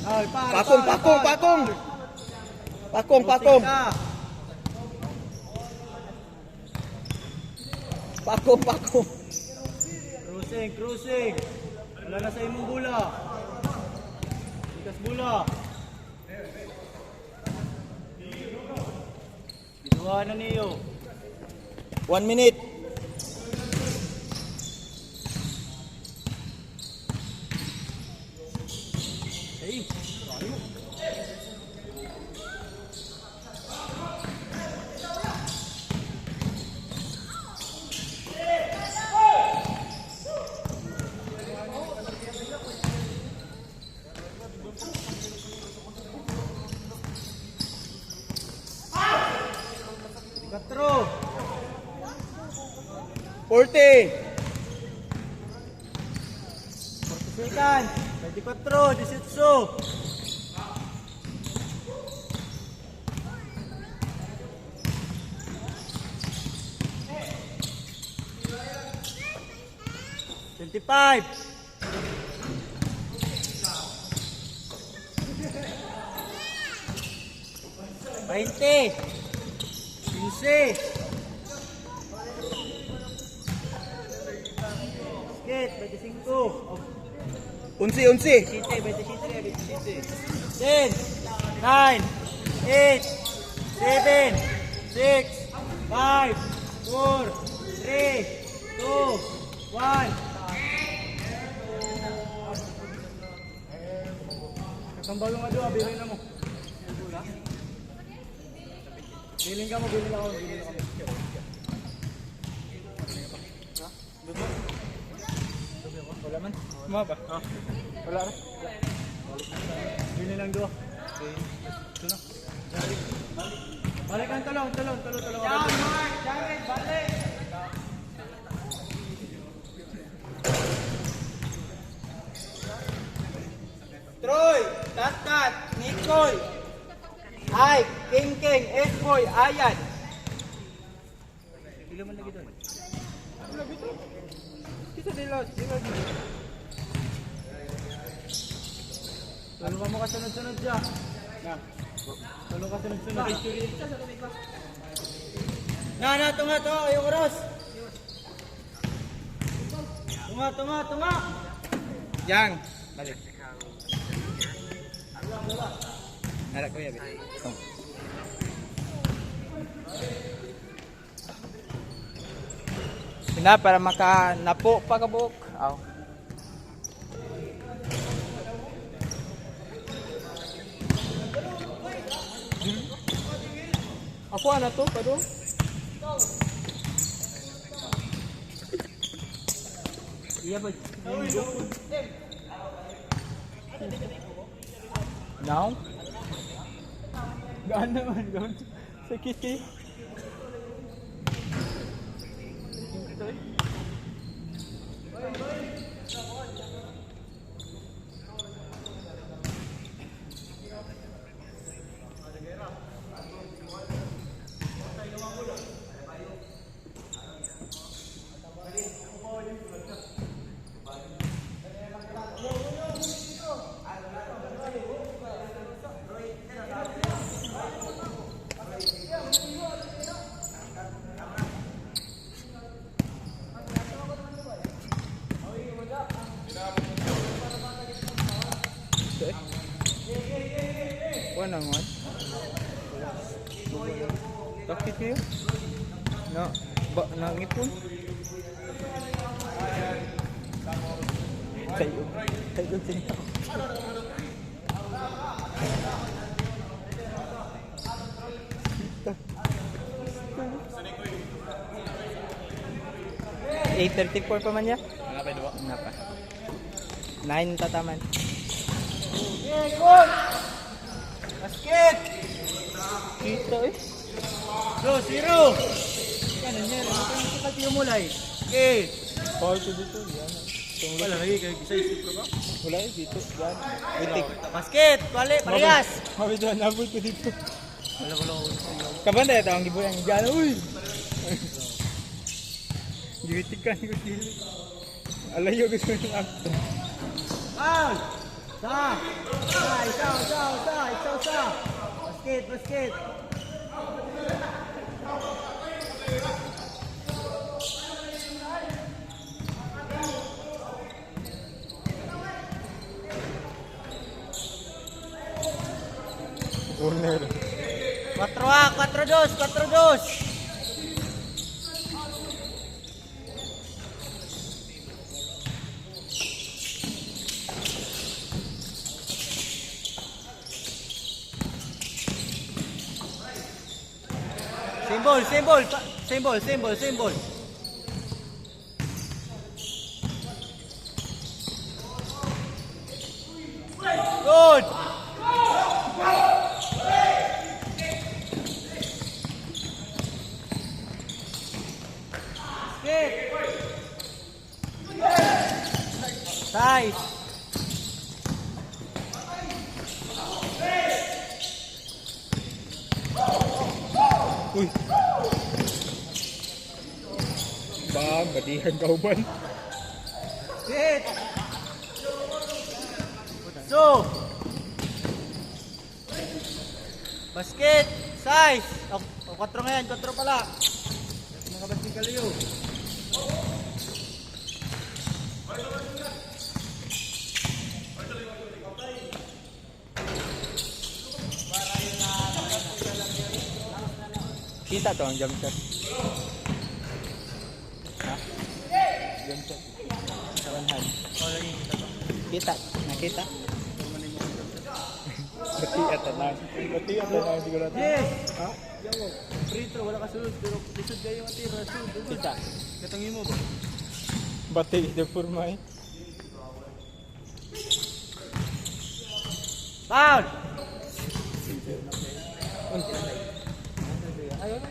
Speaker 2: Ay, pare,
Speaker 3: Pakong,
Speaker 2: pare,
Speaker 3: pakong,
Speaker 2: pare,
Speaker 3: pakong.
Speaker 2: pare.
Speaker 3: Pakong, pakong.
Speaker 2: Ka.
Speaker 3: Pakong, pakong.
Speaker 2: Cruising, cruising. Wala na sa imong bula. Ikas bula. Ginawa na niyo.
Speaker 3: 1 minute.
Speaker 2: Hey, tayo. Katro.
Speaker 3: 40.
Speaker 2: Sekan. 24, 18. Twenty-five. Veinte. Quince. Skate, 25. Oh.
Speaker 3: 11.
Speaker 2: 27, 27, 27. 10, 9, 8, 7, 6, 5, 4, 3, 2, 1. Nakambalo nga doon, bilhin na mo. Bilhin ka mo, bilhin ako, bilhin ako.
Speaker 4: Wala man. Mga ba? Wala na.
Speaker 2: Bilhin lang doon. Ito na. Balik ang talong. Mark! Jared, balik!
Speaker 4: Troy, Tat, Nicole, Ike, King, F-Boy, Ayan.
Speaker 2: Bilo man lagi doon.
Speaker 4: Kita nila.
Speaker 2: Tulungan mo ka sunod-sunod dyan. Tulungan ka sunod-sunod. Tunga. Ayaw oras. Tunga.
Speaker 4: Yang. Balik. Harap ko yabi. Sina para napo pa kabuk. Aw. Ako ana to pa do. Iya ba? Now? Gaan naman, gaan. Sakit kayo. Ano nga? Takit kayo? Nangipon? Tayo siya. $8.34 pa man niya? Napa. 9 tataman.
Speaker 2: Basket!
Speaker 4: Kita eh.
Speaker 2: 2-0! Kanan niya, nakakal tiyo mulay. Okay.
Speaker 4: Foul ko dito. Yan.
Speaker 2: Wala lagi, kaya gisa-isip ko ba?
Speaker 4: Wala eh dito. Yan. Witik.
Speaker 2: Basket! Parehas!
Speaker 4: Mabit na nabot ko dito.
Speaker 2: Wala.
Speaker 4: Kaban tayo tawang gibuyan. Diyan, uy! Giwitik ka ni ko sila. Alayo gusto ng actor.
Speaker 2: Foul! Isa. Basket.
Speaker 4: Corner.
Speaker 2: 4-2. Symbol. Good. Skip. Nice.
Speaker 4: Uy. Bam, badihan kauban.
Speaker 2: Sit. So. Basket. Size. O, 4 ngayon. 4 pala. Mga basket kaliyo.
Speaker 4: Kita to ang jump shot. Ha? Jump shot. Sa one hand. Kita. Nakita. Bati at na siguro.
Speaker 2: Yes.
Speaker 4: Ha?
Speaker 2: Free throw. Wala ka sulod. Pero lisod kayo ang tira. Sulod.
Speaker 4: Kita.
Speaker 2: Katangin mo ba?
Speaker 4: Bati de formay.
Speaker 2: Foul.
Speaker 4: Ayun.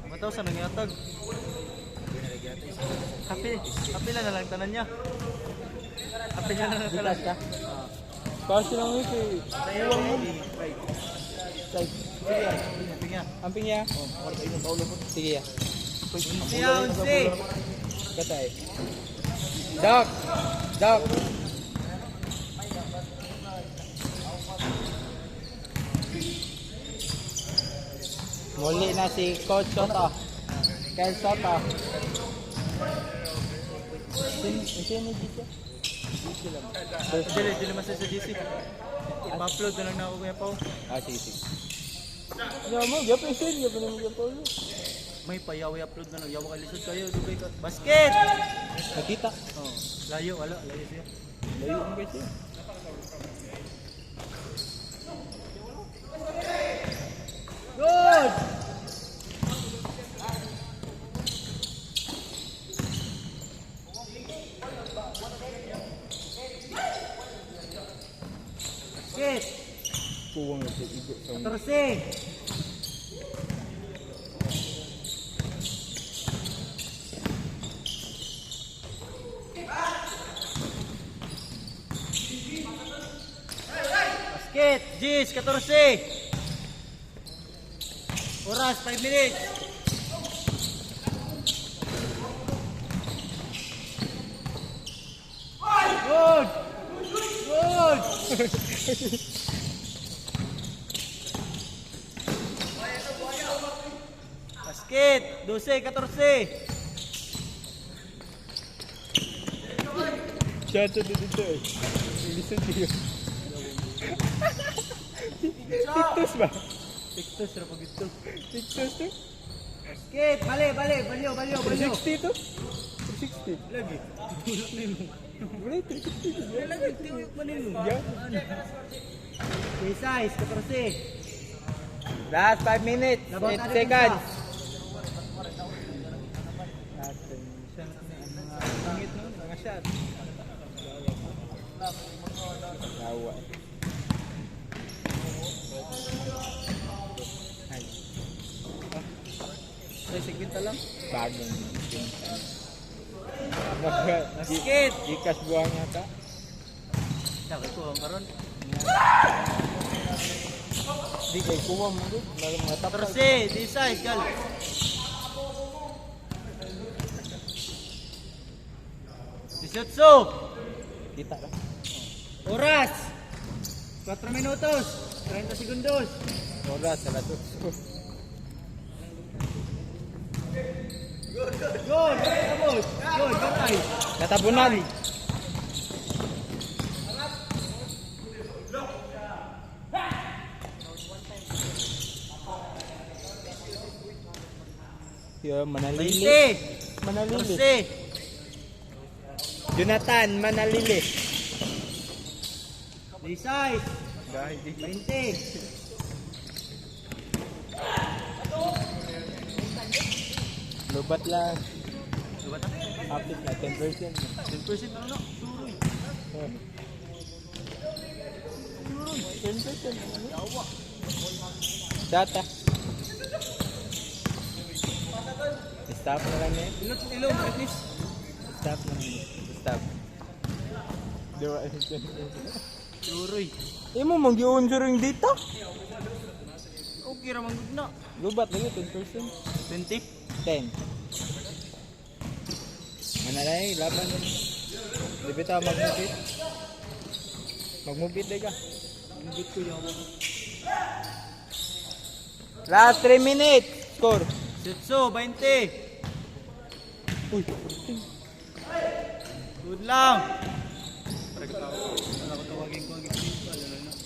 Speaker 2: Mataw sa nangyatag. Happy lang na lang tanan niya. Happy niya na lang
Speaker 4: Bitas ka. Kasi lang ito.
Speaker 2: Uwang mo.
Speaker 4: Sige. Amping ya. Sige ya.
Speaker 2: Siya, 11.
Speaker 4: Katay. Dok. Muli na si Coach Soto. Kyle Soto. Sino dito?
Speaker 2: Dili masaya sa GC. Pa-upload na lang na ako kuya Pao.
Speaker 4: Sige. Mo, gapon sin, gapon mo gapon.
Speaker 2: May payaw upload na lang. Yawa ka lisod kayo. Dugay ka. Basket!
Speaker 4: Nakita.
Speaker 2: Oh, layo siya.
Speaker 4: Layo ang guys eh.
Speaker 2: Good! Basket!
Speaker 4: Kuwang ito igo sa
Speaker 2: 14. Basket! Gis, 14. Oras, 5 minutes. Good! Basket! 12, 14.
Speaker 4: Chato dito eh. Listen to you. TikTok ba?
Speaker 2: TikTok, sarap pag ito.
Speaker 4: TikTok to?
Speaker 2: Basket! Bali! Balyo!
Speaker 4: 360 to? 360.
Speaker 2: Lagi. Tulak na yun.
Speaker 4: Wala 360.
Speaker 2: Lagi, tiwik man yun.
Speaker 4: Yeah.
Speaker 2: Okay, size, 14.
Speaker 4: Last 5 minutes. 8 seconds.
Speaker 2: Pangit no? Mga shot.
Speaker 4: Lawa.
Speaker 2: Ay, sigwinta lang.
Speaker 4: Bagong.
Speaker 2: Basket!
Speaker 4: Gikas buang yata.
Speaker 2: Sabi ko, karon.
Speaker 4: Di kay kuha mo doon. Mga tapos.
Speaker 2: 14, di size, gal. 18.
Speaker 4: Kita lang.
Speaker 2: Oras. 4 minutos. 30 segundos.
Speaker 4: Oras, alas 8.
Speaker 2: Gol. Tapos. Gol. Patay.
Speaker 4: Natabunan. Yo, manalili.
Speaker 2: 20.
Speaker 4: Manalili.
Speaker 2: 14.
Speaker 4: Jonathan, manalili.
Speaker 2: 16. 20.
Speaker 4: Lubat lang.
Speaker 2: Lubat na.
Speaker 4: Update na 10%.
Speaker 2: 10% ano? Suroy.
Speaker 4: Oh. 10%.
Speaker 2: Yawa.
Speaker 4: Data. Stop na lang eh.
Speaker 2: Ilog, at least.
Speaker 4: Stop na lang. Stop. Diba?
Speaker 2: Suroy.
Speaker 4: Imo mang-giun sa ring dito?
Speaker 2: Okay ra man gud na.
Speaker 4: Lubat lagi 10%.
Speaker 2: 20.
Speaker 4: 10. Manalay, laban din. Di ba tayo mag-mupit? Mag-mupit ka.
Speaker 2: Hindi ko yawa.
Speaker 4: Last 3 minutes. Score.
Speaker 2: Setso, 20.
Speaker 4: Uy.
Speaker 2: Good lang. Para ka wala ko tawagin ko ang gitna. Lalo na.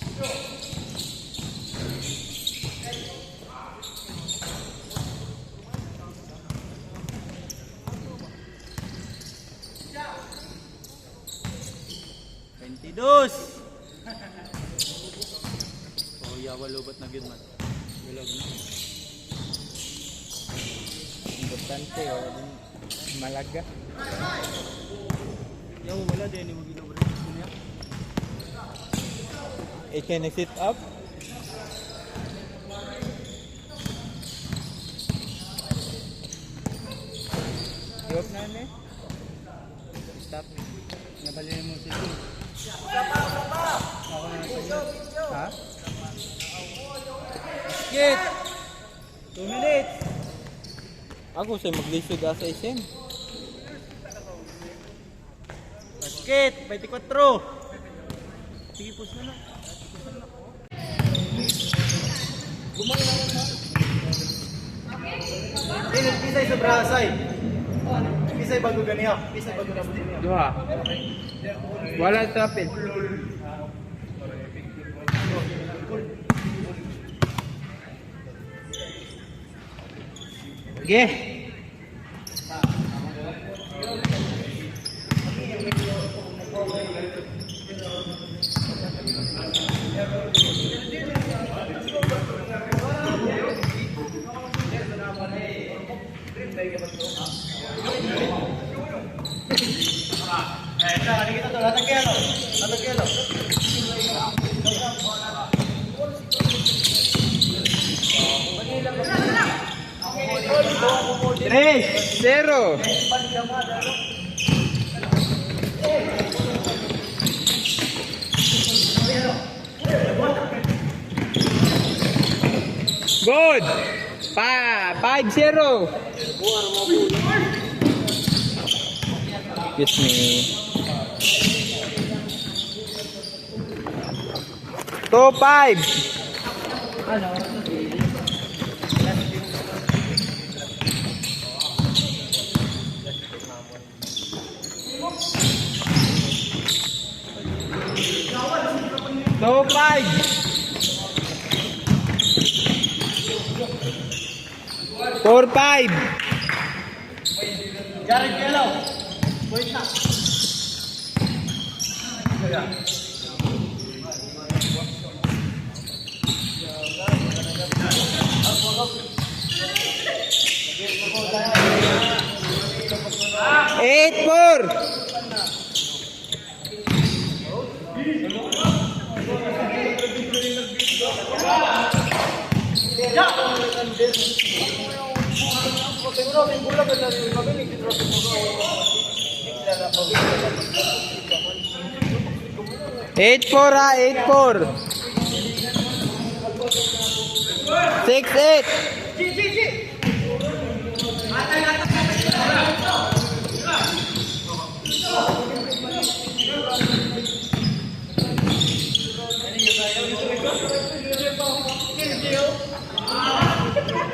Speaker 2: Dos. Oh, yawa lobat na gyud man. Wilag na.
Speaker 4: Importante o. Malaga.
Speaker 2: Yawa wala din ni magilo bro. Kunya.
Speaker 4: Can I sit up? Yup na ne? Stop.
Speaker 2: Nabali mo si Sul. Ako na nasa
Speaker 4: Ha?
Speaker 2: Skit. 2 minutes.
Speaker 4: Ako sa'y maglisod sa isen.
Speaker 2: Basket, 24. Sige, push na na. Pisay sa brasay. Pisay bago ganiya. Pisay bago na ganiya.
Speaker 4: Dua. Wala tapin. Okay. Tres, 0. Good. 5-0. Excuse me. 2-5. So 5. 4-5.
Speaker 2: Jared Yellow. Wait na.
Speaker 4: Eight, 4. Eight, 4 ha, 8-4. 6-8.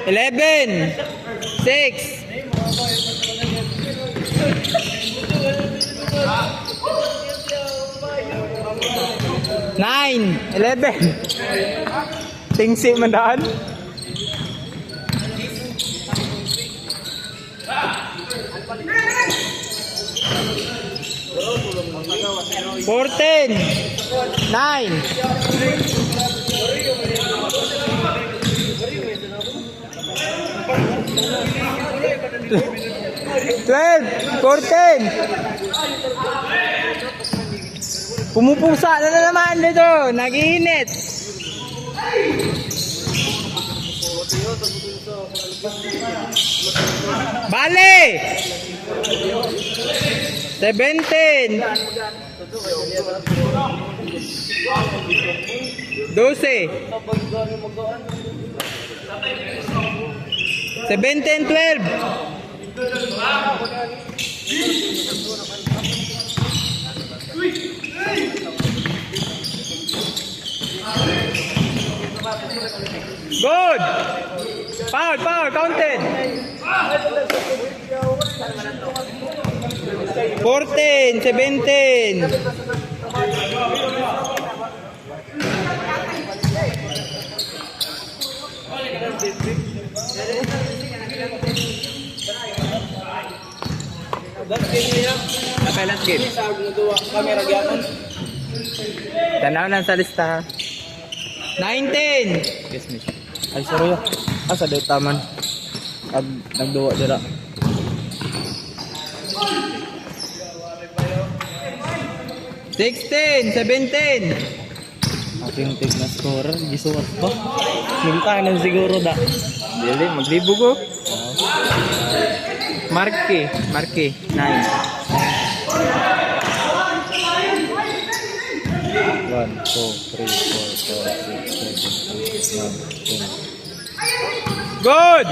Speaker 4: 11, 6, 9, 11. Tingsi man daan. 14, 9. 12, 14. Pumupusa na naman dito. Nag-iinit. Bale! 17. 12. 17, 12. Good. Foul, counted. 14, 17. Last game. Tanaw lang sa lista. 19.
Speaker 1: Yes, miss. Ay, sorry yo. Asa day taman. Nagduwa dira.
Speaker 4: 16, 17.
Speaker 1: Aking take na scorer, gisuwat ba? Mintanan siguro da.
Speaker 4: Dili, maglibog ko. Marke, 9.
Speaker 1: 1, 2, 3, 4, 5, 6, 7, 8, 9, 10.
Speaker 4: Good!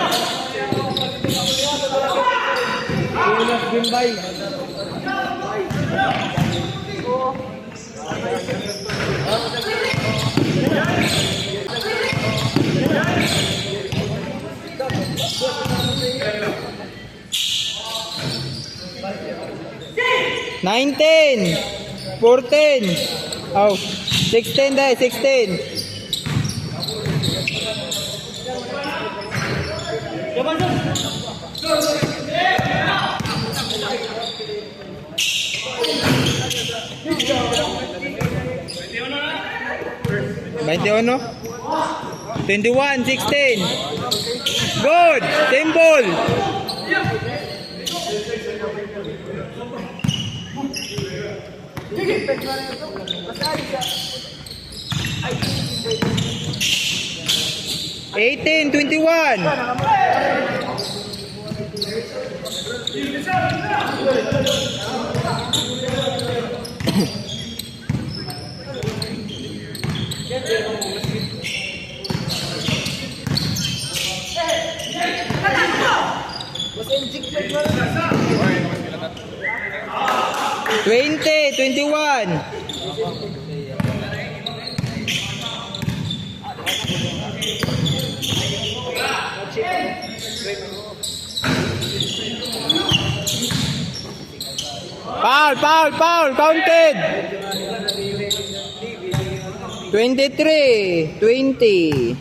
Speaker 4: Nineteen, 14, oh, 16 dahil, 16. Baitiuno, 21, 16. Good, simple. Eighteen, 21. Twenty, 21. Foul, counted. 23, 20.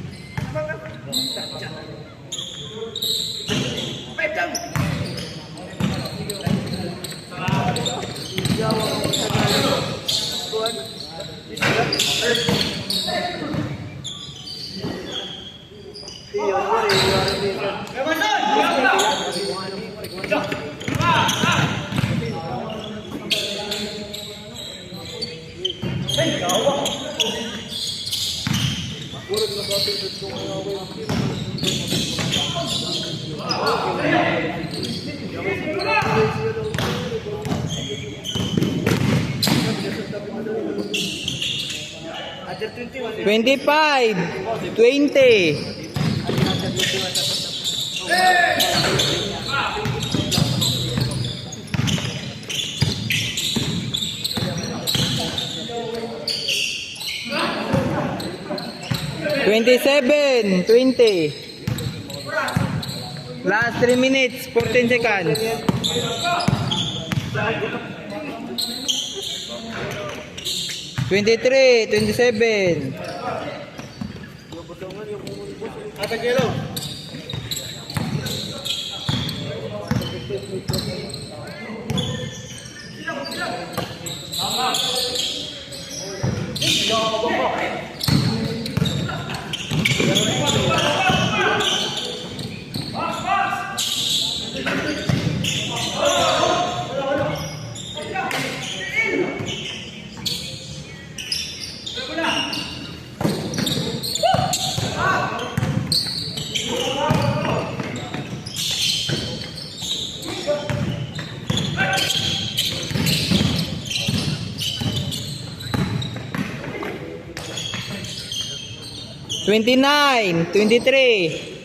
Speaker 4: Twenty-five, 20. Twenty-seven, 20. Last 3 minutes, 14 seconds. 23, 27.
Speaker 2: Ate Kilo.
Speaker 4: $29, 23.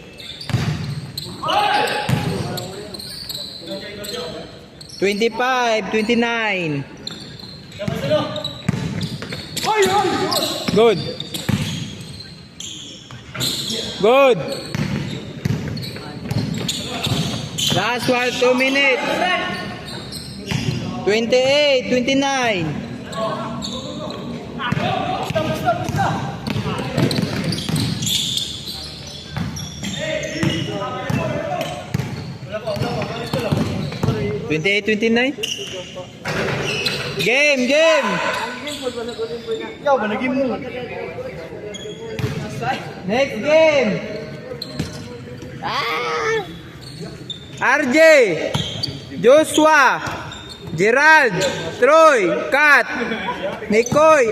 Speaker 4: $25, 29. Good. Good. Last one, 2 minutes. 28, 29. $28, 29. Game, game.
Speaker 2: Ikaw ba naging mo?
Speaker 4: Next game. RJ, Joshua, Gerald, Troy, Kat, Nikoy,